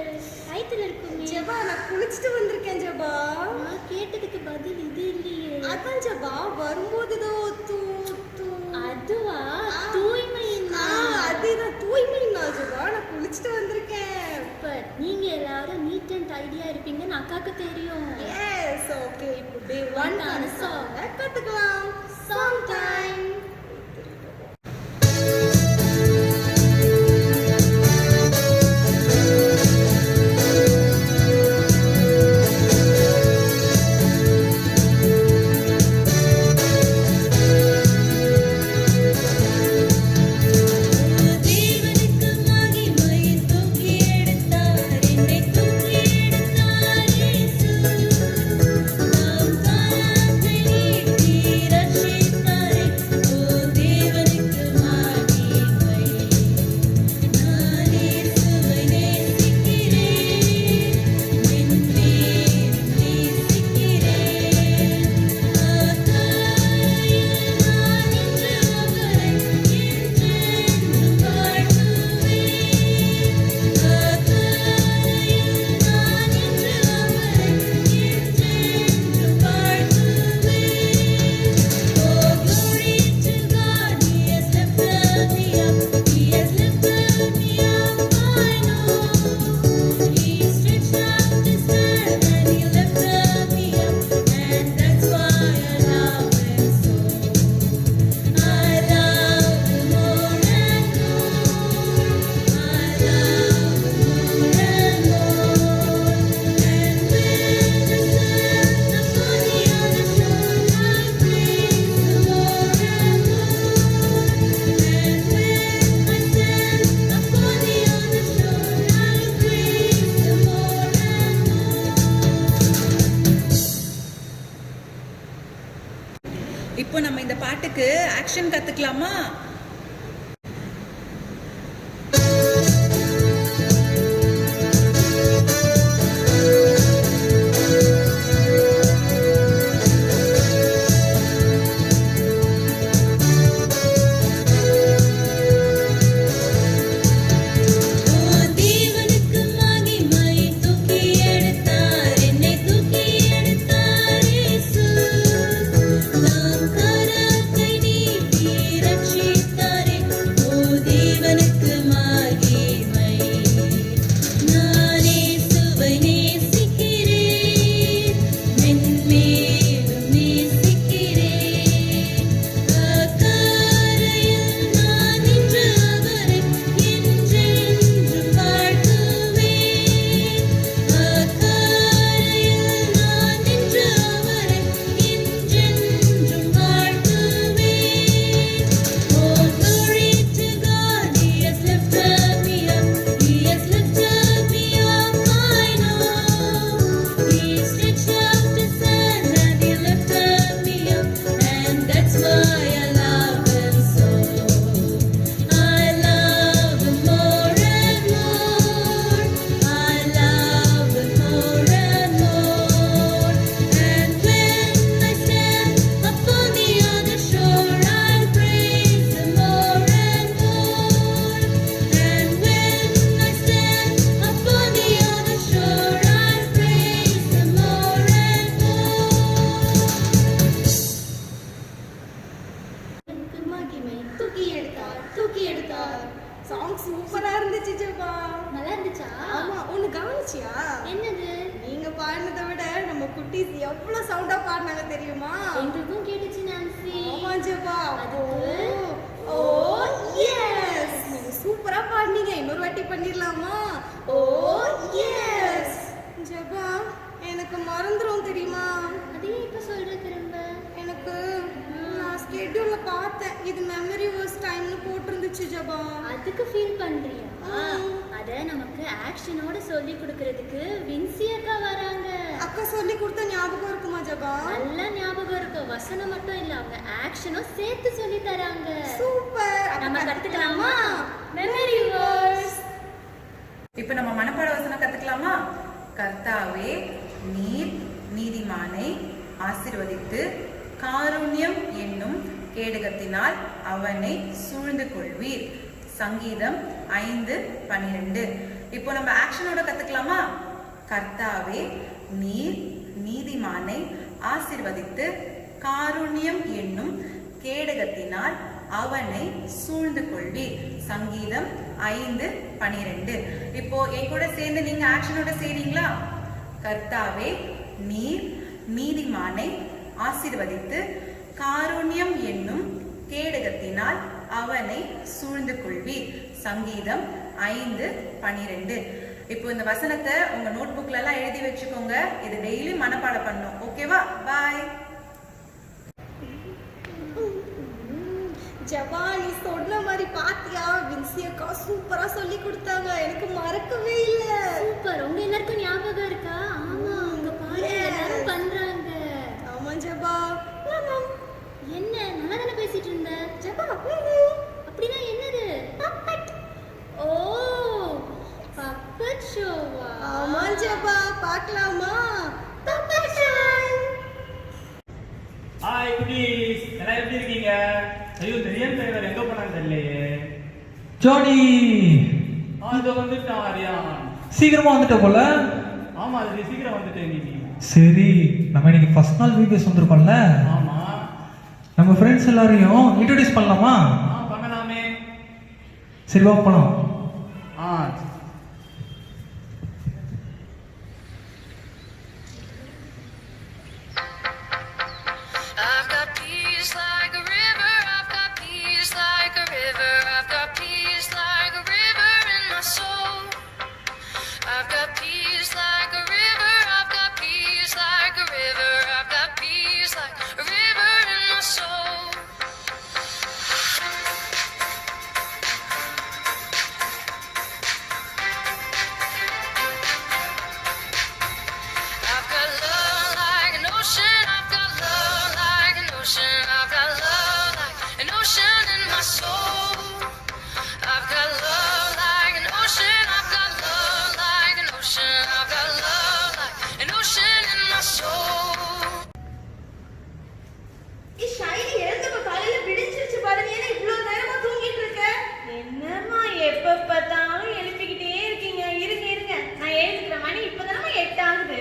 டைட்டில் இருக்குமே. ஜபா நான் குளிச்சுட்டு வந்திருக்கேன் ஜபா. நான் கேட்டதுக்கு பதில் இது இல்லையே. அதான் ஜபா, வரும்போது ஏதோ அதுவா தூய்மை. அதுதான் தூய்மை ஜபா. நான் குளிச்சுட்டு வந்திருக்கேன். பட் நீங்க எல்லாரும் நீட் அண்ட் ஐடியா இருப்பீங்கன்னு அக்காக்கு தெரியும். Yes, okay. இப்போ டே 1 கான சாங் கத்துக்கலாம். Song time. இப்போ நம்ம இந்த பாட்டுக்கு ஆக்ஷன் கத்துக்கலாமா? கரத்தை நீட்டி ரட்சி கவனிச்சியா? என்னது? நீங்க பாடினதை விட நம்ம குட்டீஸ் எவ்வளவு சவுண்டா பாடினாங்க தெரியுமா? எங்களுக்கும் கேட்டுச்சு நான்சி. ஆமா ஜெபா. அதுக்கு? ஓ எஸ், நீங்க சூப்பரா பாடினீங்க. இன்னொரு வாட்டி பண்ணிடலாமா? ஓ எஸ். ஜெபா, எனக்கு மறந்துரும் தெரியுமா? அதையும் இப்ப சொல்ற திரும்ப. எனக்கு நான் ஸ்கெட்யூல்ல பார்த்தேன், இது மெமரி வர்ஸ் டைம்னு போட்டிருந்துச்சு ஜெபா. அதுக்கு ஃபீல் பண்றியா? ம். அத நமக்கு ஆக்ஷனோட சொல்லி கொடுக்கிறதுக்கு வின்சி அக்கா வராங்க. அக்கா சொல்லி கொடுத்த ஞாபகம் இருக்குமா ஜெபா? நல்லா ஞாபகம் இருக்கு. வசனம் மட்டும் இல்ல, அவங்க ஆக்ஷனும் சேர்த்து சொல்லி தராங்க. சூப்பர். நம்ம கத்துக்கலாமா? Memory verse. இப்போ நம்ம மனப்பாட வசனம் கத்துக்கலாமா? கர்த்தாவே நீர் நீதிமானை ஆசீர்வதித்து காருண்யம் என்னும் கேடகத்தினால் அவனை சூழ்ந்து கொள்வீர். சங்கீதம் 5:12. இப்போ நம்ம ஆக்ஷனோட கத்துக்கலாமா? கர்த்தாவே நீர் நீதிமானை ஆசீர்வதித்து காருண்யம் என்னும் கேடகத்தினால் அவனை சூழ்ந்து கொள்வீர். சங்கீதம் 5:12. இப்போ என் கூட சேர்ந்து நீங்க ஆக்ஷனோட செய்றீங்களா? கர்த்தாவே நீர் நீதிமானை ஆசீர்வதித்து காருண்யம் என்னும் கேடகத்தினால் அவனை சூழ்ந்து கொள்வீர். சங்கீதம் 5:12. இப்போ இந்த வசனத்தை உங்க நோட் புக்ல எல்லாம் எழுதி வச்சுக்கோங்க. இது டெய்லி மனப்பாடம் பண்ணணும். ஓகேவா? பாய். ஜபா, நீ சொன்ன மாதிரி பாத்தியா? வின்சி அக்கா சூப்பரா சொல்லி கொடுத்தாங்க. எனக்கு மறக்கவே இல்ல. சூப்பர். உங்க எல்லாருக்கும் ஞாபகம் இருக்கா? ஆமா, உங்க பாட்டு எல்லாரும் பண்றாங்க. ஆமா ஜபா. என்ன நல்லா தானே பேசிட்டு இருந்த ஜபா, அப்படின்னா என்னது? பப்பட். ஓ, பப்பட் ஷோவா? ஆமா ஜபா, பார்க்கலாமா? Puppet show. ஹாய் குட்டீஸ், எல்லாம் எப்படி இருக்கீங்க? ஐயோ தெரியும் டிரைவர் எங்க போனான்னு தெரியலையே. ஜானி இதோ வந்துட்டான் ஆரியான். சீக்கிரமா வந்துட்ட போல. ஆமா அது சீக்கிரம் வந்துட்டேன் நீ. சரி, நம்ம இன்னைக்கு ஃபர்ஸ்ட் நாள் வீடியோஸ் வந்திருக்கோம்ல, ஆமா நம்ம ஃப்ரெண்ட்ஸ் எல்லாரையும் இன்ட்ரோடியூஸ் பண்ணலாமா? பண்ணலாமே. சரி வா போலாம். I've got peace like a river, I've got peace like a river, I've got peace like a river in my soul. I've got peace like a river, I've got peace like a river, I've got peace like a river in my soul. I've got love like an ocean, I've got love like an ocean, I've got love like an ocean in my soul. I've got love like an ocean, I've got love like an ocean, I've got love like an ocean in my soul. ஏ ஷைனி, எழுந்துக்க. காலையில விடிஞ்சிருச்சு பாரு. நீ என்ன இவ்வளவு நேரமா தூங்கிட்டு இருக்க? என்னம்மா எப்ப பார்த்தாலும் எழுப்பிக்கிட்டே இருக்கீங்க. இருங்க இருங்க, நான் எழுந்துக்கிற மணி இப்பதானமா 8 ஆகுது.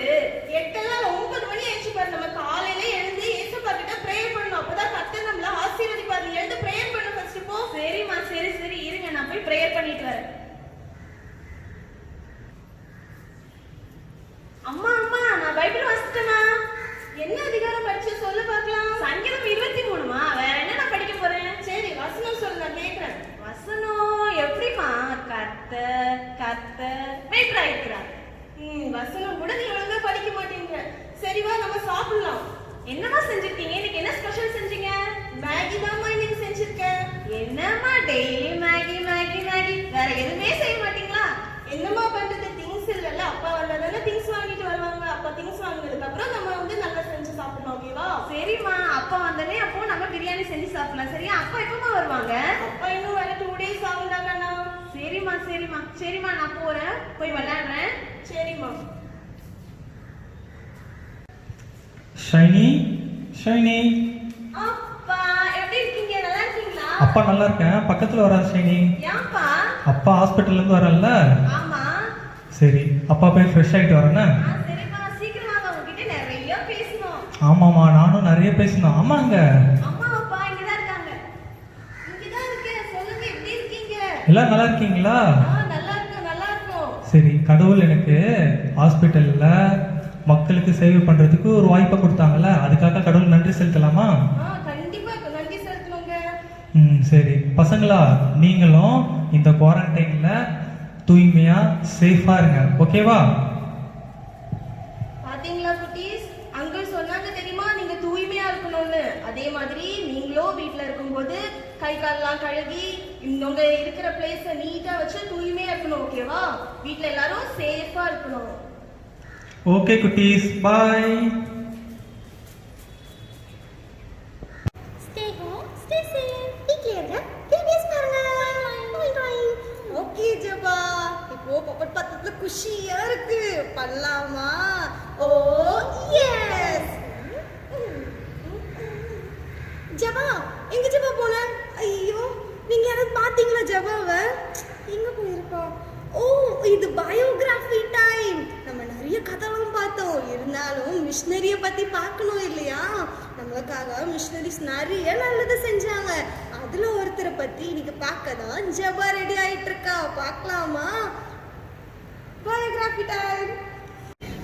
8 எல்லாம் 9 மணி ஆயிடுச்சு பாரு. நம்ம காலையில எழுந்து இயேசுப்பா கிட்ட ப்ரேயர் பண்ணணும். அப்பதான் கர்த்தர் நம்மள ஆசீர்வதிப்பார். நீ எழுந்து ப்ரேயர் பண்ணு ஃபர்ஸ்ட். போ. சரிம்மா, சரி சரி, இருங்க நான் போய் ப்ரேயர் பண்ணிட்டு வரேன். அம்மா அம்மா, நான் பைபிள் வாசிச்சேம்மா. என்ன அதிகாரம் படிச்சு சொல்லு பார்க்கலாம். சங்கீதம் 23மா. வேற என்ன நான் படிக்க போறேன்? சரி, வசனம் சொல்லு, நான் கேக்குறேன். வசனம் எப்படிமா? கர்த்தர் கர்த்தர் மேய்ப்பராயிருக்கிறார். வசனம் கூட நீ ஒழுங்கா படிக்க மாட்டீங்க. சரி வா, நம்ம சாப்பிடலாம். என்னம்மா செஞ்சிருக்கீங்க? இன்னைக்கு என்ன ஸ்பெஷல் செஞ்சீங்க? மேகி தான்மா இன்னைக்கு செஞ்சிருக்கேன். என்னம்மா டெய்லி மேகி மேகி மேகி, வேற எதுவுமே செய்ய மாட்டீங்களா? என்னம்மா பண்றது? திங்ஸ் இல்லைல்ல. அப்பா வரலதானே திங்ஸ் வாங்கிட்டு வருவாங்க. அப்பா திங்ஸ் வாங்கினதுக்கு அப்புறம் நம்ம நல்லா செஞ்சு சாப்பிடணும். ஓகேவா? சரிம்மா, அப்பா வந்தனே அப்போ நம்ம பிரியாணி செஞ்சு சாப்பிடலாம். சரியா? அப்பா எப்பமா வருவாங்க? அப்பா இன்னும் வர 2 days ஆகுதாங்கண்ணா. சரிம்மா சரிம்மா சரிம்மா, நான் போறேன், போய் விளையாடுறேன். சரிம்மா. ஷைனி ஷைனி. அப்பா எப்படி இருக்கீங்க? நல்லா இருக்கீங்களா? அப்பா நல்லா இருக்கேன். பக்கத்துல வரா ஷைனி. ஏன்பா? அப்பா ஹாஸ்பிட்டல்ல இருந்து வரல. ஆமா. சரி, அப்பா போய் ஃப்ரெஷ் ஆயிட்டு வரேன்னு. சரிம்மா, சீக்கிரம் வாங்க, உங்ககிட்ட நிறைய பேசணும். ஆமாமா, நானும் நிறைய பேசணும். ஆமாங்க. அம்மா அப்பா இங்கதான் இருக்காங்க. இங்கதான் இருக்கேன். சொல்லுங்க, எப்படி இருக்கீங்க? எல்லாம் நல்லா இருக்கீங்களா? நல்லா இருக்கும், நல்லா இருக்கும். சரி, கடவுள் எனக்கு ஹாஸ்பிட்டலில் மக்களுக்கு சேவை பண்ணுறதுக்கு ஒரு வாய்ப்பை கொடுத்தாங்கல்ல, அதுக்காக கடவுள் நன்றி செலுத்தலாமா? கண்டிப்பா நன்றி செலுத்தணுங்க. சரி பசங்களா, நீங்களும் இந்த குவாரண்டைனில் தூய்மையாக சேஃபாக இருங்க, ஓகேவா? பாத்தீங்களா குட்டீஸ், அங்கிள் சொன்னாங்க தெரியுமா நீங்க தூய்மையா இருக்கணும்னு. அதே மாதிரி நீங்களும் வீட்ல இருக்கும்போது கை கால்லாம் கழுவி உங்க இருக்கிற பிளேஸ நீட்டா வச்சு தூய்மையா இருக்கணும், ஓகேவா? வீட்ல எல்லாரும் சேஃபா இருக்கணும். ஓகே குட்டீஸ், bye. Stay home, stay safe. வீட்ல இருங்க, டிவிஸ் பாருங்க. ஓகே ஜபா, இப்போ பப்பட் பத்தத்துல குஷியா இருக்கு, பண்ணலாமா? ஓ எஸ். ஜபா, எங்க ஜபா போன? ஐயோ, நீங்க யாராவது பாத்தீங்களா ஜபாவை? எங்க போயிருப்பா? ஓ, இது பயோகிராஃபி டைம். நம்ம நிறைய கதைலாம் பார்த்தோம், இருந்தாலும் மிஷினரிய பத்தி பார்க்கணும் இல்லையா? நம்மளுக்காக மிஷினரிஸ் நிறைய நல்லது செஞ்சாங்க. அதுல ஒருத்தரை பத்தி இன்னைக்கு பார்க்க தான் ஜபா ரெடி ஆயிட்டு இருக்கா. பார்க்கலாமா? Biography time.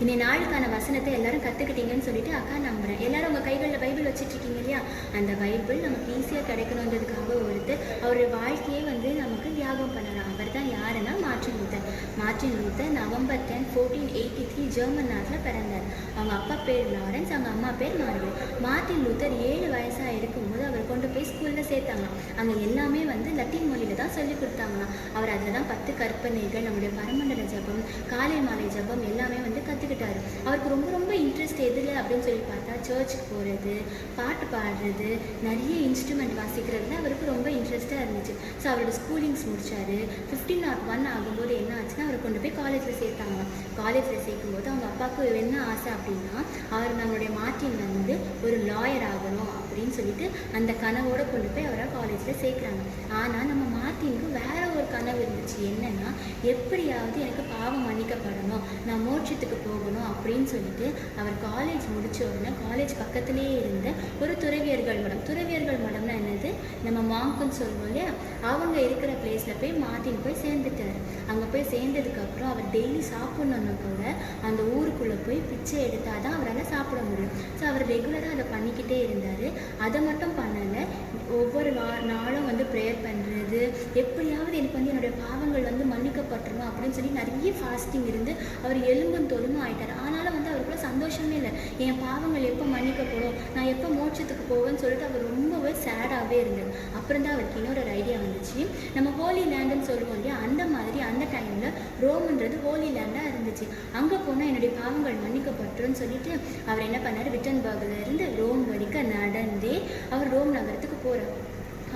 இன்னை நாளுக்கான வசனத்தை எல்லாரும் கற்றுக்கிட்டீங்கன்னு சொல்லிட்டு அக்கா நம்புகிறேன். எல்லாரும் உங்கள் கைகளில் பைபிள் வச்சுட்ருக்கீங்க இல்லையா? அந்த பைபிள் நமக்கு ஈஸியாக கிடைக்கணுன்றதுக்காக ஒருத்தர் அவருடைய வாழ்க்கையே வந்து நமக்கு தியாகம் பண்ணலாம். அவர் தான் யாருன்னா Martin Luther. Martin Luther November 10, 1483 German நாட்டில் பிறந்தார். அவங்க அப்பா பேர் லாரன்ஸ், அவங்க அம்மா பேர் மார்கரெட். மார்ட்டின் லூத்தர் 7 வயசாக இருக்கும்போது அவர் கொண்டு போய் ஸ்கூலில் சேர்த்தாங்க. அங்கே எல்லாமே வந்து லத்தீன் மொழியில் தான் சொல்லி கொடுத்தாங்களாம். அவர் அதில் தான் 10 கற்பனைகள், நம்முடைய பரமண்டல ஜபம், காலை மாலை ஜபம் எல்லாமே வந்து கற்றுக்கிட்டாரு. அவருக்கு ரொம்ப ரொம்ப இன்ட்ரெஸ்ட் எதில் அப்படின்னு சொல்லி பார்த்தா சர்ச்சுக்கு போகிறது, பாட்டு பாடுறது, நிறைய இன்ஸ்ட்ருமெண்ட் வாசிக்கிறதுல அவருக்கு ரொம்ப இன்ட்ரெஸ்ட்டாக இருந்துச்சு. ஸோ அவரோட ஸ்கூலிங்ஸ் முடிச்சார். 1501 ஆகும்போது என்ன ஆச்சுன்னா அவரை கொண்டு போய் காலேஜில் சேர்த்தாங்க. காலேஜில் சேர்க்கும்போது அவங்க அப்பாவுக்கு என்ன ஆசை அப்படின்னா, அவர் நம்மளுடைய மார்ட்டின் வந்து ஒரு லாயர் ஆகணும் அப்படின்னு சொல்லிட்டு அந்த கனவோடு கொண்டு போய் அவரை காலேஜில் சேர்க்குறாங்க. ஆனால் நம்ம மார்ட்டினுக்கு வேற ஒரு கனவு இருந்துச்சு. என்னன்னா, எப்படியாவது எனக்கு பாவம் மன்னிக்கப்படணும், நான் மோட்சத்துக்கு போகணும் அப்படின்னு சொல்லிட்டு அவர் காலேஜ் முடிச்ச உடனே காலேஜ் பக்கத்துலேயே இருந்த ஒரு துறவியர்கள் மடம்னா என்னது, நம்ம மாங்குன்னு சொல்லுவோம் இல்லையா, அவங்க இருக்கிற பிளேஸில் போய் மார்ட்டின் போய் சேர்ந்துட்டார். அங்கே போய் சேர்ந்ததுக்கப்புறம் அவர் டெய்லி சாப்பிட்ணுன்னு கூட அந்த ஊருக்குள்ளே போய் பிச்சை எடுத்தால் தான் அவரால் சாப்பிட முடியும். ஸோ அவர் ரெகுலராக அதை பண்ணிக்கிட்டே இருந்தார். அதை மட்டும் பண்ணலை, ஒவ்வொரு நாளும் வந்து ப்ரேயர் பண்ணுறது, எப்படியாவது எனக்கு வந்து என்னுடைய பாவங்கள் வந்து மன்னிக்கப்பட்டுரும் அப்படின்னு சொல்லி நிறைய ஃபாஸ்டிங் இருந்து அவர் எலும்பும் தோலுமும் ஆயிட்டார். ஆனாலும் வந்து அவருக்குள்ள சந்தோஷமே இல்லை. என் பாவங்கள் எப்போ மன்னிக்கப்படும், நான் எப்போ மோட்சத்துக்கு போவேன்னு சொல்லிட்டு அவர் ரொம்பவே சேடாகவே இருந்தார். அப்புறம் தான் அவருக்கு இன்னொரு ஐடியா வந்துச்சு. நம்ம ஹோலி லேண்டுன்னு சொல்லுவோம் இல்லையா, அந்த மாதிரி அந்த டைமில் ரோம்ன்றது ஹோலி லேண்டாக இருந்துச்சு. அங்கே போனால் என்னுடைய பாவங்கள் மன்னிக்கப்பட்டுருன்னு சொல்லிட்டு அவர் என்ன பண்ணார், விட்டன்பர்க்ல இருந்து ரோம் வரைக்கும் நடந்தே அவர் ரோம் நகரத்துக்கு போகிறார்.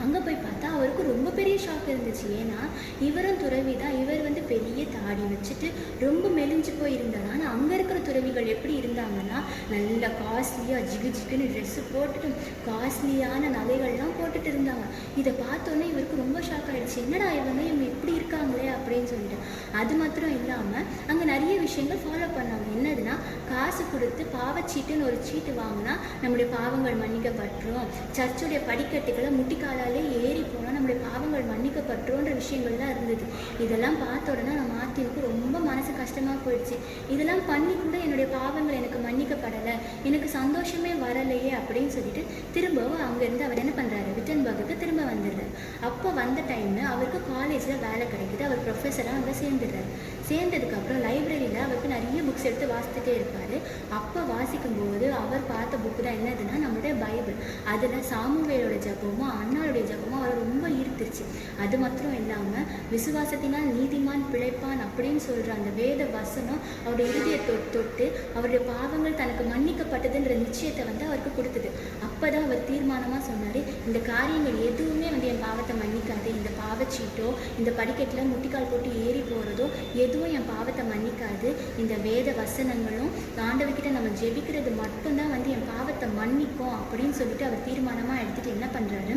அங்கே போய் பார்த்தா அவருக்கு ரொம்ப பெரிய ஷாக் இருந்துச்சு. ஏன்னா இவரும் துறவி தான், இவர் வந்து பெரிய தாடி வச்சுட்டு ரொம்ப மெலிஞ்சு போயிருந்தார். ஆனால் அங்கே இருக்கிற துறவிகள் எப்படி இருந்தாங்கன்னா, நல்ல காஸ்ட்லியாக ஜிகுன்னு ட்ரெஸ்ஸு போட்டுட்டு காஸ்ட்லியான நகைகள்லாம் போட்டுட்டு இருந்தாங்க. இதை பார்த்தோன்னே இவருக்கு ரொம்ப ஷாக் ஆகிடுச்சு. என்னடா இவங்க இப்படி இருக்காங்களே அப்படின்னு சொல்லிட்டு. அது மாத்திரம் இல்லாமல் அங்கே நிறைய விஷயங்கள் ஃபாலோ பண்ணாங்க. என்னதுன்னா, காசு கொடுத்து பாவச்சீட்டுன்னு ஒரு சீட்டு வாங்கினா நம்முடைய பாவங்கள் மன்னிக்கப்பட்டுரும், சர்ச்சுடைய படிக்கட்டுகளை முட்டிக்கால ஏறி போனால் நம்மளுடைய பாவங்கள் மன்னிக்கப்பட்டுருன்ற விஷயங்கள்லாம் இருந்தது. இதெல்லாம் பார்த்த உடனே நான் மார்ட்டினுக்கு ரொம்ப மனசு கஷ்டமாக போயிடுச்சு. இதெல்லாம் பண்ணி கூட என்னுடைய பாவங்கள் எனக்கு மன்னிக்கப்படலை, எனக்கு சந்தோஷமே வரலையே அப்படின்னு சொல்லிட்டு திரும்பவும் அங்கேருந்து அவர் என்ன பண்ணுறாரு, விட்டன்பர்க்குக்கு திரும்ப வந்துடுறாரு. அப்போ வந்த டைமில் அவருக்கு காலேஜில் வேலை கிடைக்குது. அவர் ப்ரொஃபஸராக அங்கே சேர்ந்துடுறாரு. சேர்ந்ததுக்கப்புறம் லைப்ரரியில் அவருக்கு நிறைய புக்ஸ் எடுத்து வாசித்துட்டே இருப்பார். அப்போ வாசிக்கும்போது அவர் பார்த்த புக்கு தான் என்னதுன்னா நம்மளுடைய பைபிள். அதில் சாமுவேலோட ஜபமும் அண்ணாளுடைய ஜபமும் அவரை ரொம்ப ஈர்த்துருச்சு. அது மாத்திரம் இல்லாமல் விசுவாசத்தினால் நீதிமான் பிழைப்பான் அப்படின்னு சொல்கிற அந்த வேத வசனம் அவருடைய இறுதியை தொட்டு அவருடைய பாவங்கள் தனக்கு மன்னிக்கப்பட்டதுன்ற நிச்சயத்தை வந்து அவருக்கு கொடுத்தது. அப்போ தான் அவர் தீர்மானமாக சொன்னார், இந்த காரியங்கள் எதுவுமே வந்து என் பாவத்தை மன்னிக்காது, இந்த பாவச்சீட்டோ இந்த படிக்கட்டில் முட்டிக்கால் போட்டு ஏறி போகிறதோ எதுவும் என் பாவத்தை மன்னிக்காது, இந்த வேத வசனங்களும் ஆண்டவர்கிட்ட நம்ம ஜெபிக்கிறது மட்டும்தான் வந்து என் பாவத்தை மன்னிக்கும் அப்படின்னு சொல்லிட்டு அவர் தீர்மானமாக எடுத்துகிட்டு என்ன பண்ணுறாரு,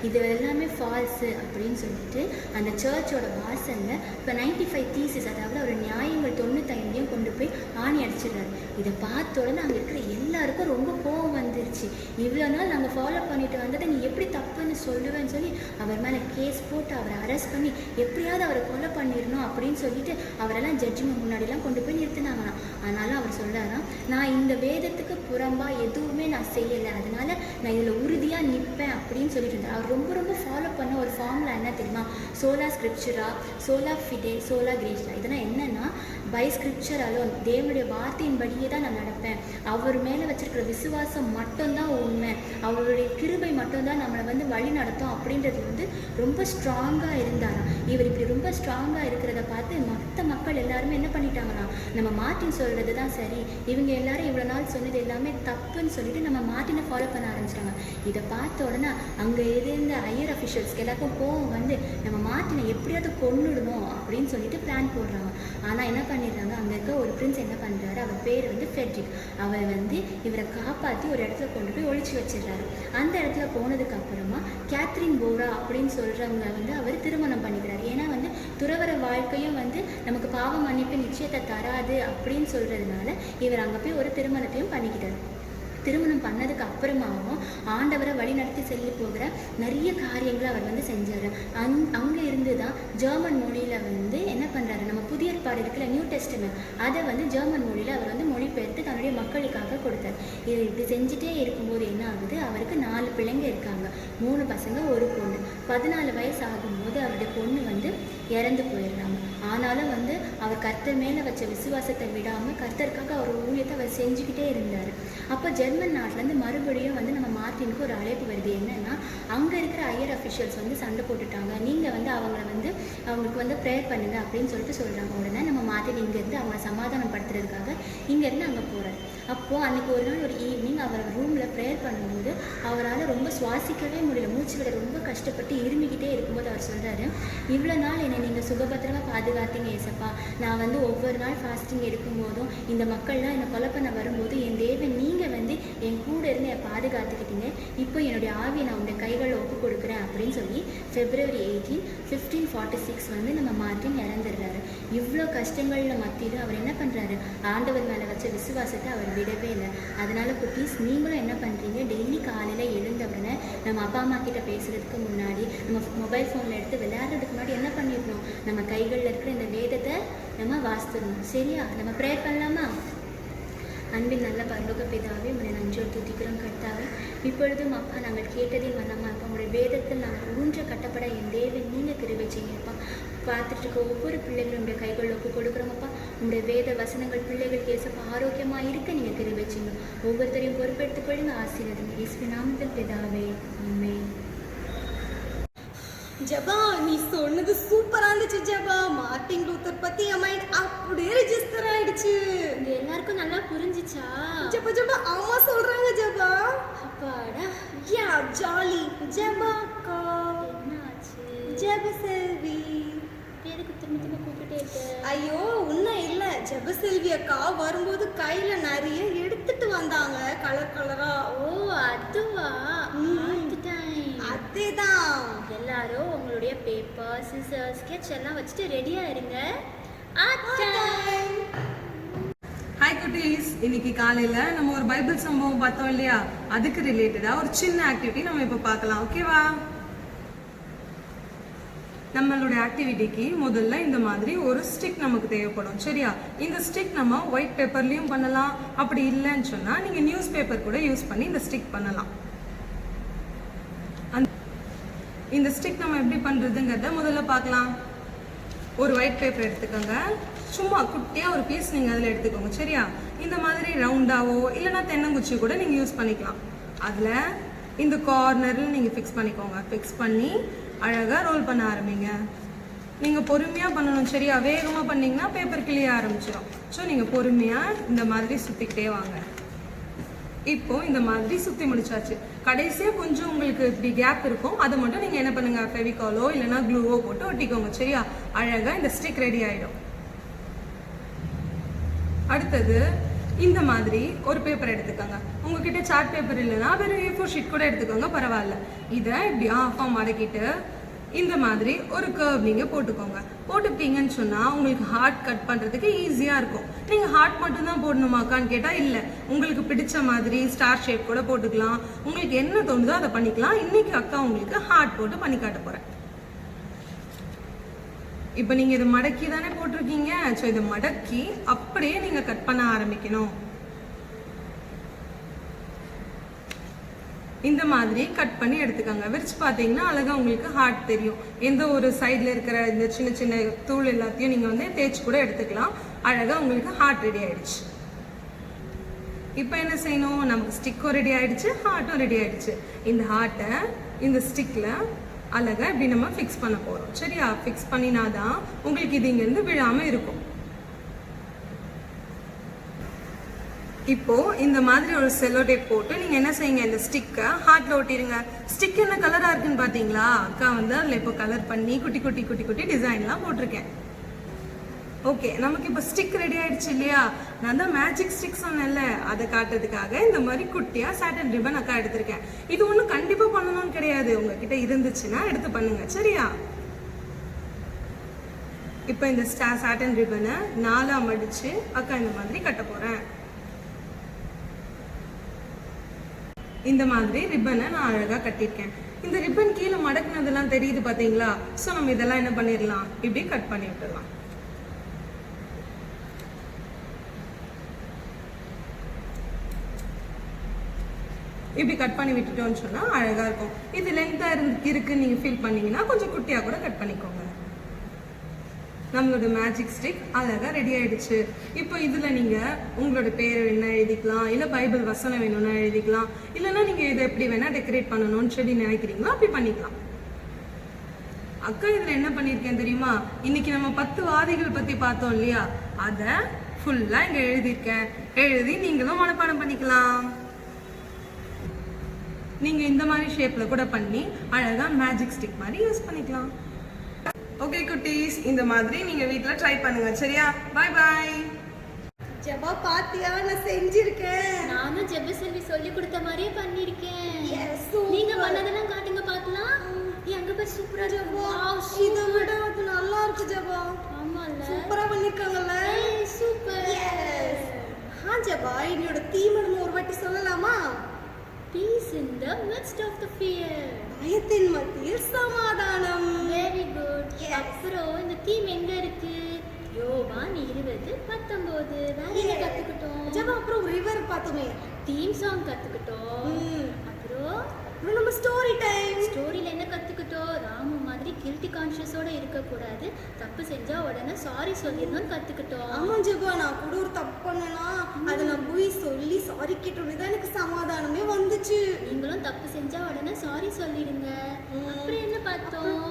இது எல்லாமே ஃபால்ஸு அப்படின்னு சொல்லிட்டு அந்த சர்ச்சோட வாசலில் இப்போ 95 தீசிஸ், அதாவது ஒரு நியாயங்கள் 95 கொண்டு போய் ஆணி அடிச்சிடுறாரு. இதை பார்த்த உடனே அங்கே இருக்கிற எல்லாருக்கும் ரொம்ப கோவம் வந்துருச்சு. இவ்வளோ நாள் நாங்கள் ஃபாலோ பண்ணிட்டு வந்ததை நீ எப்படி தப்புன்னு சொல்லுவேன்னு சொல்லி அவர் மேலே கேஸ் போட்டு அவரை அரெஸ்ட் பண்ணி எப்படியாவது அவரை கொலை பண்ணிடணும் அப்படின்னு சொல்லிட்டு அவரெல்லாம் ஜட்ஜ்மெண்ட் முன்னாடிலாம் கொண்டு போய் நிறுத்தினாங்களாம். ஆனாலும் அவர் சொல்கிறாராம், நான் இந்த வேதத்துக்கு புறம்பாக எதுவுமே நான் செய்யலை, அதனால நான் இதில் உறுதியாக நிற்பேன் அப்படின்னு சொல்லிட்டு இருந்தார். அவர் ரொம்ப ரொம்ப ஃபாலோ பண்ண ஒரு ஃபார்முலா என்ன தெரியுமா? சோலா ஸ்கிரிப்சரா, சோலா ஃபிடே, சோலா கிரேஸ்டா. இதெல்லாம் என்னன்னா பை ஸ்கிரிப்சர் அலோன், தேவனுடைய வார்த்தையின்படியே தான் நான் நடப்பேன், அவர் மேலே வச்சிருக்கிற விசுவாசம் மட்டும்தான் உண்மை, அவருடைய கிருபை மட்டும்தான் நம்மளை வழி நடத்தும் அப்படின்றது ரொம்ப ஸ்ட்ராங்காக இருந்தாராம். இவர் இப்படி ரொம்ப ஸ்ட்ராங்காக இருக்கிறத பார்த்து மற்ற மக்கள் எல்லாருமே என்ன பண்ணிட்டாங்கன்னா, நம்ம மார்ட்டின் சொல்கிறது தான் சரி, இவங்க எல்லாரும் இவ்வளோ நாள் சொன்னது எல்லாமே தப்புன்னு சொல்லிட்டு நம்ம மார்ட்டினை ஃபாலோ பண்ண ஆரம்பிச்சிட்டாங்க. இதை பார்த்த உடனே அங்கே இருந்த ஹையர் அஃபிஷியல்ஸ்க்கு எல்லாருக்கும் கோவம் வந்து நம்ம மார்ட்டினை எப்படியாவது கொன்னுடணும் அப்படின்னு சொல்லிட்டு பிளான் போடுறாங்க. ஆனால் என்ன பண்ணிடுறாங்க, அங்கே இருக்க ஒரு பிரின்ஸ் என்ன பண்ணுறாரு, அவர் பேர் ஃபெட்ரிக். அவர் இவரை காப்பாற்றி ஒரு இடத்துல கொண்டு போய் ஒழிச்சு வச்சிடுறாரு. அந்த இடத்துல போனதுக்கு அப்புறமா கேத்ரின் போரா அப்படின்னு சொல்கிறவங்க அவர் திருமணம் பண்ணிக்கிறார். ஏன்னா துறவர வாழ்க்கையும் நமக்கு பாவ மன்னிப்பு நிச்சயத்தை தராது அப்படின்னு சொல்கிறதுனால இவர் அங்கே போய் ஒரு திருமணத்தையும் பண்ணிக்கிட்டார். திருமணம் பண்ணதுக்கு அப்புறமாவும் ஆண்டவரை வழி நடத்தி செல்லி போகிற நிறைய காரியங்களை அவர் செஞ்சார். அங்கே இருந்து தான் ஜெர்மன் மொழியில் என்ன பண்ணுறாரு, நம்ம புதிய ஏற்பாடு இருக்கிற நியூ டெஸ்டமெண்ட் அதை ஜெர்மன் மொழியில் அவர் மொழிபெயர்த்து தன்னுடைய மக்களுக்காக கொடுத்தார். இது இப்படி செஞ்சுட்டே இருக்கும்போது என்ன ஆகுது, அவருக்கு 4 பிள்ளைங்க இருக்காங்க, 3 பசங்க 1 பொண்ணு. 14 வயசு ஆகும்போது அவருடைய பொண்ணு இறந்து போயிடுறாங்க. ஆனாலும் அவர் கர்த்தர் மேலே வச்ச விசுவாசத்தை விடாமல் கர்த்தருக்காக அவர் ஊழியத்தை அவர் செஞ்சுக்கிட்டே இருந்தார். அப்போ ஜெர்மன் நாட்டிலேருந்து மறுபடியும் நம்ம மார்ட்டினுக்கு ஒரு அழைப்பு வருது. என்னன்னா, அங்கே இருக்கிற ஹையர் அஃபிஷியல்ஸ் சண்டை போட்டுட்டாங்க, நீங்கள் அவங்கள அவங்களுக்கு ப்ரேயர் பண்ணுங்க அப்படின்னு சொல்கிறாங்க. உடனே நம்ம மார்ட்டின் இங்கேருந்து அவங்கள சமாதானப்படுத்துறதுக்காக இங்கேருந்து அங்கே போகிறார். அப்போது அன்றைக்கி ஒரு நாள் ஒரு ஈவினிங் அவர் ரூமில் ப்ரேயர் பண்ணும்போது அவரால் ரொம்ப சுவாசிக்கவே முடியல, மூச்சு விட ரொம்ப கஷ்டப்பட்டு இருமிக்கிட்டே இருக்கும்போது அவர் சொல்கிறாரு, இவ்வளோ நாள் என்னை நீங்கள் சுகபத்திரமாக பாதுகாத்தீங்க ஏசப்பா, நான் ஒவ்வொரு நாள் ஃபாஸ்டிங் எடுக்கும்போதும் இந்த மக்கள்லாம் என்னை கொலை பண்ண வரும்போது என் தேவன் நீங்கள் என் கூட இருந்து என்னை பாதுகாத்துக்கிட்டீங்க, இப்போ என்னுடைய ஆவியை நான் உங்களுடைய கைகளில் ஒப்பு கொடுக்குறேன் அப்படின்னு சொல்லி February 18, 1546 நம்ம மார்ட்டின் இறந்துடுறாரு. இவ்வளோ கஷ்டங்களில் மத்தியிலும் அவர் என்ன பண்ணுறாரு, ஆண்டவர் மேலே வச்ச விசுவாசத்தை அவர் விடவே இல்லை. அதனால் குட்டீஸ், நீங்களும் என்ன பண்ணுறீங்க, டெய்லி காலையில் எழுந்தவுடனே நம்ம அப்பா அம்மா கிட்ட பேசுகிறதுக்கு முன்னாடி நம்ம மொபைல் ஃபோனில் எடுத்து விளையாடுறதுக்கு முன்னாடி என்ன பண்ணிடணும், நம்ம கைகளில் இருக்கிற இந்த வேதத்தை நம்ம வாசித்துடணும். சரியா? நம்ம ப்ரேயர் பண்ணலாமா? அன்பின் நல்ல பரலோக பிதாவே, உங்களை நன்றோடு துதிக்கிறோம் கர்த்தாவே. இப்பொழுதும் அப்பா, நாங்கள் கேட்டதில் வண்ணமா அப்பா, உங்களுடைய வேதத்தில் நாங்கள் ஊன்ற கட்டப்பட என் தேவன் நீங்கள் கிருபை செய்யுங்கப்பா. பார்த்துட்டு இருக்க ஒவ்வொரு பிள்ளைகளுடைய கைகளில் ஒப்பு கொடுக்குறோமப்பா. உங்களுடைய வேத வசனங்கள் பிள்ளைகளுக்கு ஏசப்பா ஆரோக்கியமாக இருக்க நீங்கள் கிருபை செய்யுங்க. ஒவ்வொருத்தரையும் பொறுப்பெடுத்துக்கொள்ளுங்க, ஆசீர்வாதம் இயேசுவின் நாமத்தில் பிதாவே, ஆமென். ஜபா, நீ சொன்னது சூப்பரா இருந்துச்சு ஜபா. மார்ட்டின் லூத்தர் பத்தி என் மைண்ட் அப்படியே ரெஜிஸ்டர் ஆயிடுச்சு. இங்க எல்லாருக்கும் நல்லா புரிஞ்சிச்சா? ஜபா ஜபா, ஆமா சொல்றாங்க ஜபா. அப்பாடா, யா ஜாலி. ஜபாக்கா, என்னாச்சு? ஜபசெல்வி, எதுக்கு திரும்ப திரும்ப கூப்பிட்டே இருக்க? ஐயோ ஒன்றும் இல்லை, ஜபசெல்வி அக்கா வரும்போது கையில நிறைய எடுத்துட்டு வந்தாங்க, கலர் கலரா. ஓ அதுவா? அதேதான். எல்லாரும் உங்களுடைய பேப்பர், சிசர், ஸ்கெட்ச் எல்லாம் வச்சுட்டு ரெடியா இருங்க. ஹாய் குட்டீஸ், இன்னைக்கு காலையில நம்ம ஒரு பைபிள் சம்பவம் பார்த்தோம் இல்லையா, அதுக்கு ரிலேட்டடா ஒரு சின்ன ஆக்டிவிட்டி நம்ம இப்போ பார்க்கலாம். ஓகேவா? நம்மளோட ஆக்டிவிட்டிக்கு முதல்ல இந்த மாதிரி ஒரு ஸ்டிக் நமக்கு தேவைப்படும். சரியா? இந்த ஸ்டிக் நம்ம ஒயிட் பேப்பர்லயும் பண்ணலாம், அப்படி இல்லைன்னு சொன்னா நீங்க நியூஸ் பேப்பர் கூட யூஸ் பண்ணி இந்த ஸ்டிக் பண்ணலாம். இந்த ஸ்டிக் நம்ம எப்படி பண்றதுங்கிறத முதல்ல பார்க்கலாம். ஒரு ஒயிட் பேப்பர் எடுத்துக்கோங்க, சும்மா குட்டியா ஒரு பீஸ் நீங்க அதில் எடுத்துக்கோங்க. சரியா? இந்த மாதிரி ரவுண்டாவோ இல்லைன்னா தென்னங்குச்சி கூட நீங்க யூஸ் பண்ணிக்கலாம். அதுல இந்த கார்னரில் நீங்க ஃபிக்ஸ் பண்ணிக்கோங்க. ஃபிக்ஸ் பண்ணி அழகா ரோல் பண்ண ஆரம்பிங்க. நீங்க பொறுமையா பண்ணணும். சரியா? வேகமா பண்ணீங்கன்னா பேப்பர் கிளிய ஆரம்பிச்சிடும். ஸோ நீங்க பொறுமையா இந்த மாதிரி சுத்திக்கிட்டே வாங்க. இப்போ இந்த மாதிரி சுத்தி முடிச்சாச்சு. கடைசியா கொஞ்சம் உங்களுக்கு இப்படி கேப் இருக்கும், அதை மட்டும் நீங்க என்ன பண்ணுங்க, ஃபெவிகாலோ இல்லைன்னா க்ளூவோ போட்டு ஒட்டிக்கோங்க. சரியா? அழகா இந்த ஸ்டிக் ரெடி ஆயிடும். அடுத்தது இந்த மாதிரி ஒரு பேப்பர் எடுத்துக்கோங்க. உங்ககிட்ட சார்ட் பேப்பர் இல்லைன்னா வெறும் A4 ஷீட் கூட எடுத்துக்கோங்க, பரவாயில்ல. இதை இப்படி ஆஃபா மடக்கிட்டு இந்த மாதிரி ஒரு கர்வ் நீங்க போட்டுக்கோங்க. போட்டுக்கிட்டீங்கன்னு சொன்னால் உங்களுக்கு ஹார்ட் கட் பண்ணுறதுக்கு ஈஸியாக இருக்கும். நீங்கள் ஹார்ட் மட்டும்தான் போடணுமாக்கான்னு கேட்டால் இல்லை, உங்களுக்கு பிடிச்ச மாதிரி ஸ்டார் ஷேப் கூட போட்டுக்கலாம். உங்களுக்கு என்ன தோணுதோ அதை பண்ணிக்கலாம். இன்னைக்கு அக்கா உங்களுக்கு ஹார்ட் போட்டு பண்ணி காட்ட போகிறேன். இப்போ நீங்கள் இதை மடக்கி தானே போட்டிருக்கீங்க. ஸோ இதை மடக்கி அப்படியே நீங்கள் கட் பண்ண ஆரம்பிக்கணும். இந்த மாதிரி கட் பண்ணி எடுத்துக்கோங்க. விரிச்சு பார்த்தீங்கன்னா அழகாக உங்களுக்கு ஹார்ட் தெரியும். எந்த ஒரு சைடில் இருக்கிற இந்த சின்ன சின்ன தூள் எல்லாத்தையும் நீங்கள் வந்து தேய்ச்சி கூட எடுத்துக்கலாம். அழகாக உங்களுக்கு ஹார்ட் ரெடி ஆயிடுச்சு. இப்போ என்ன செய்யணும், நமக்கு ஸ்டிக்கும் ரெடி ஆயிடுச்சு, ஹார்ட்டும் ரெடி ஆயிடுச்சு. இந்த ஹார்ட்டை இந்த ஸ்டிக்கில் அழகாக இப்படி நம்ம ஃபிக்ஸ் பண்ண போகிறோம். சரியா? ஃபிக்ஸ் பண்ணினாதான் உங்களுக்கு இது இங்கேருந்து விழாமல் இருக்கும். இப்போ இந்த மாதிரி ஒரு செல்லோ டேப் போட்டு நீங்க என்ன செய்யுங்க, இந்த ஸ்டிக்கை ஹார்ட்ல ஒட்டிடுங்க. ஸ்டிக் என்ன கலரா இருக்குன்னு பாத்தீங்களா? அக்கா வந்து அதுல இப்போ கலர் பண்ணி குட்டி குட்டி குட்டி குட்டி டிசைன்லாம் போட்டிருக்கேன். ஓகே, நமக்கு இப்போ ஸ்டிக் ரெடி ஆயிடுச்சு இல்லையா? நான் தான் மேஜிக் ஸ்டிக் சொன்னேன்ல, அதை காட்டுறதுக்காக இந்த மாதிரி குட்டியா சாட்டன் ரிப்பன் அக்கா எடுத்திருக்கேன். இது ஒன்றும் கண்டிப்பா பண்ணணும்னு கிடையாது, உங்ககிட்ட இருந்துச்சுன்னா எடுத்து பண்ணுங்க. சரியா? இப்போ இந்த சாட்டன் ரிப்பனை 4ஆ மடிச்சு அக்கா இந்த மாதிரி கட்ட போறேன். இந்த மாதிரி ரிப்பனை நான் அழகா கட்டியிருக்கேன். இந்த ரிப்பன் கீழே மடக்குனதெல்லாம் தெரியுது பாத்தீங்களா? ஸோ நம்ம இதெல்லாம் என்ன பண்ணிடலாம், இப்படி கட் பண்ணி விட்டுடலாம். இப்படி கட் பண்ணி விட்டுட்டோம்னு சொன்னா அழகா இருக்கும். இது லென்த்தா இருக்குன்னு நீங்க ஃபீல் பண்ணீங்கன்னா கொஞ்சம் குட்டியா கூட கட் பண்ணிக்கோங்க. நம்மளோட மேஜிக் ஸ்டிக் அழகா ரெடி ஆயிடுச்சு. இப்போ இதுல நீங்க உங்களோட பேர் வேணா எழுதிக்கலாம், இல்ல பைபிள் வசனம் வேணும்னா எழுதிக்கலாம், இல்லைன்னா நீங்க இதை எப்படி வேணா டெக்கரேட் பண்ணணும்னு சொல்லி நினைக்கிறீங்களோ அப்படி பண்ணிக்கலாம். அக்கா இதுல என்ன பண்ணிருக்கேன் தெரியுமா? இன்னைக்கு நம்ம 10 வாதைகள் பத்தி பார்த்தோம் இல்லையா? அத ஃபுல்லா இங்க எழுதியிருக்கேன். எழுதி நீங்களும் மனப்பாடம் பண்ணிக்கலாம். நீங்க இந்த மாதிரி ஷேப்ல கூட பண்ணி அழகா மேஜிக் ஸ்டிக் மாதிரி யூஸ் பண்ணிக்கலாம். ஓகே குட்டீஸ், இந்த மாதிரி நீங்க வீட்ல ட்ரை பண்ணுங்க. சரியா? By by. ஜபா பாத்தியா, நான் செஞ்சிருக்கேன். நானும் ஜெப செல்வி சொல்லி கொடுத்த மாதிரியே பண்ணிருக்கேன். Yes, நீங்க பண்ணதெல்லாம் காட்டுங்க பார்க்கலாம். அங்க போய் சூப்பரா ஜபா. இதை விட அது நல்லா இருக்கு ஜபா. ஆமால, சூப்பரா பண்ணிருக்காங்கல்ல. சூப்பர். எஸ். ஜபா, என்னோட தீம் நம்ம ஒரு வாட்டி சொல்லலாமா? Peace in the midst of the fear. பயத்தின் மத்தியில் சமாதானம். Very good. அப்புறம் இந்த தீம் எங்க இருக்கு? யோவான் 20:19. வேற என்ன கத்துக்கிட்டோம் ஜபா? அப்புறம் ரிவர் பார்த்தோமே, தீம் சாங் கத்துக்கிட்டோம். அப்புறம் நம்ம ஸ்டோரி டைம். ஸ்டோரியில என்ன கத்துக்கிட்டோம்? ராமு மாதிரி கில்ட்டி கான்ஷியஸோட இருக்கக்கூடாது, தப்பு செஞ்சா உடனே சாரி சொல்லிடணும்னு கத்துக்கிட்டோம். ஆமா ஜபா, நான் கூட ஒரு தப்பு பண்ணனா அதை நான் போய் சொல்லி சாரி கேட்டோன்னே தான் எனக்கு சமாதானமே வந்துச்சு. நீங்களும் தப்பு செஞ்சா உடனே சாரி சொல்லிடுங்க. அப்புறம் என்ன பார்த்தோம்?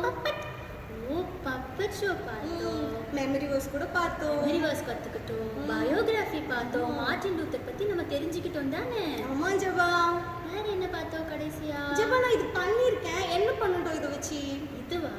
பப்பட் ஷோ பார்த்தோம். மெமரி வர்ஸ் கூட பார்த்தோம். மெமரி வர்ஸ் கத்துக்கிட்டோம். பயோகிராஃபி பார்த்தோம். மார்ட்டின் லூத்தர் பத்தி நம்ம தெரிஞ்சுக்கிட்டோம் தானே? ஆமா ஜபா. வேற என்ன பார்த்தோம் கடைசியா? ஜபா, நான் இது பண்ணிருக்கேன், என்ன பண்ணட்டும் இதை வச்சு? இதுவா?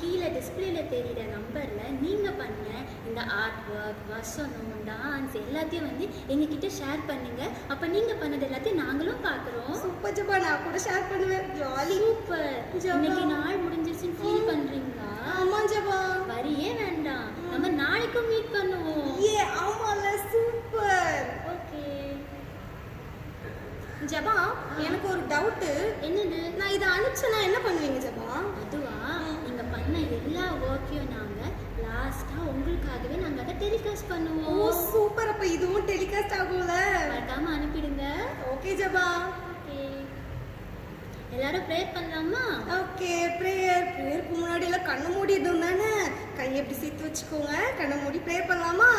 கீழே டிஸ்பிளேல தெரியுற நம்பர்ல நீங்க பண்ண இந்த ஆர்ட் ஒர்க், வசனம், டான்ஸ் எல்லாத்தையும் வந்து எங்ககிட்ட ஷேர் பண்ணுங்க. அப்ப நீங்க பண்ணது எல்லாத்தையும் நாங்களும் பாக்குறோம். சூப்பர் ஜபா, நான் கூட ஷேர் பண்ணுவேன். ஜாலி. சூப்பர். இன்னைக்கு நாள் முடிஞ்சிருச்சுன்னு ஃபீல் பண்றீங்களா? ஆமா ஜபா. வரியே வேண்டாம், நம்ம நாளைக்கும் மீட் பண்ணுவோம். ஆமால, சூப்பர். ஓகே ஜபா, எனக்கு ஒரு டவுட். என்னது? நான் இதை அனுப்பிச்சேன்னா என்ன பண்ணுவீங்க ஜபா? அதுவா, நீங்க பண்ண எல்லா ஒர்க்கையும் நாங்க லாஸ்டா உங்களுக்காகவே நாங்க அதை டெலிகாஸ்ட் பண்ணுவோம். ஓ சூப்பர். அப்ப இதுவும் டெலிகாஸ்ட் ஆகும்ல? மறக்காம அனுப்பிடுங்க. ஓகே ஜபா. ஓகே, எல்லாரும் ப்ரேயர் பண்ணலாமா? ஓகே, ப்ரேயருக்கு முன்னாடி எல்லாம் கண்ணை மூடிடும் தானே? கையை எப்படி சேர்த்து வச்சுக்கோங்க, கண்ணை மூடி ப்ரேயர் பண்ணலாமா?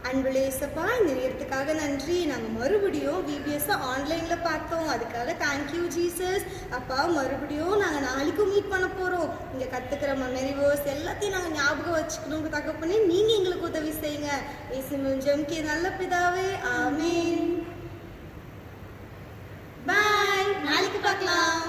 அன்புள்ள இயேசப்பா, இந்த நேரத்துக்காக நன்றி. நாங்கள் மறுபடியும் விபிஎஸ் ஆன்லைனில் பார்த்தோம், அதுக்காக தேங்க்யூ ஜீசஸ். அப்பா, மறுபடியும் நாங்கள் நாளைக்கும் மீட் பண்ண போகிறோம். இங்கே கற்றுக்கிற மெமரி வேர்ஸ் எல்லாத்தையும் நாங்கள் ஞாபகம் வச்சுக்கணும். தகப்பனே, நீங்கள் எங்களுக்கு உதவி செய்யுங்க. இயேசுவின் ஜெபம் நல்ல பிதாவே, ஆமென். பாய், நாளைக்கு பார்க்கலாம்.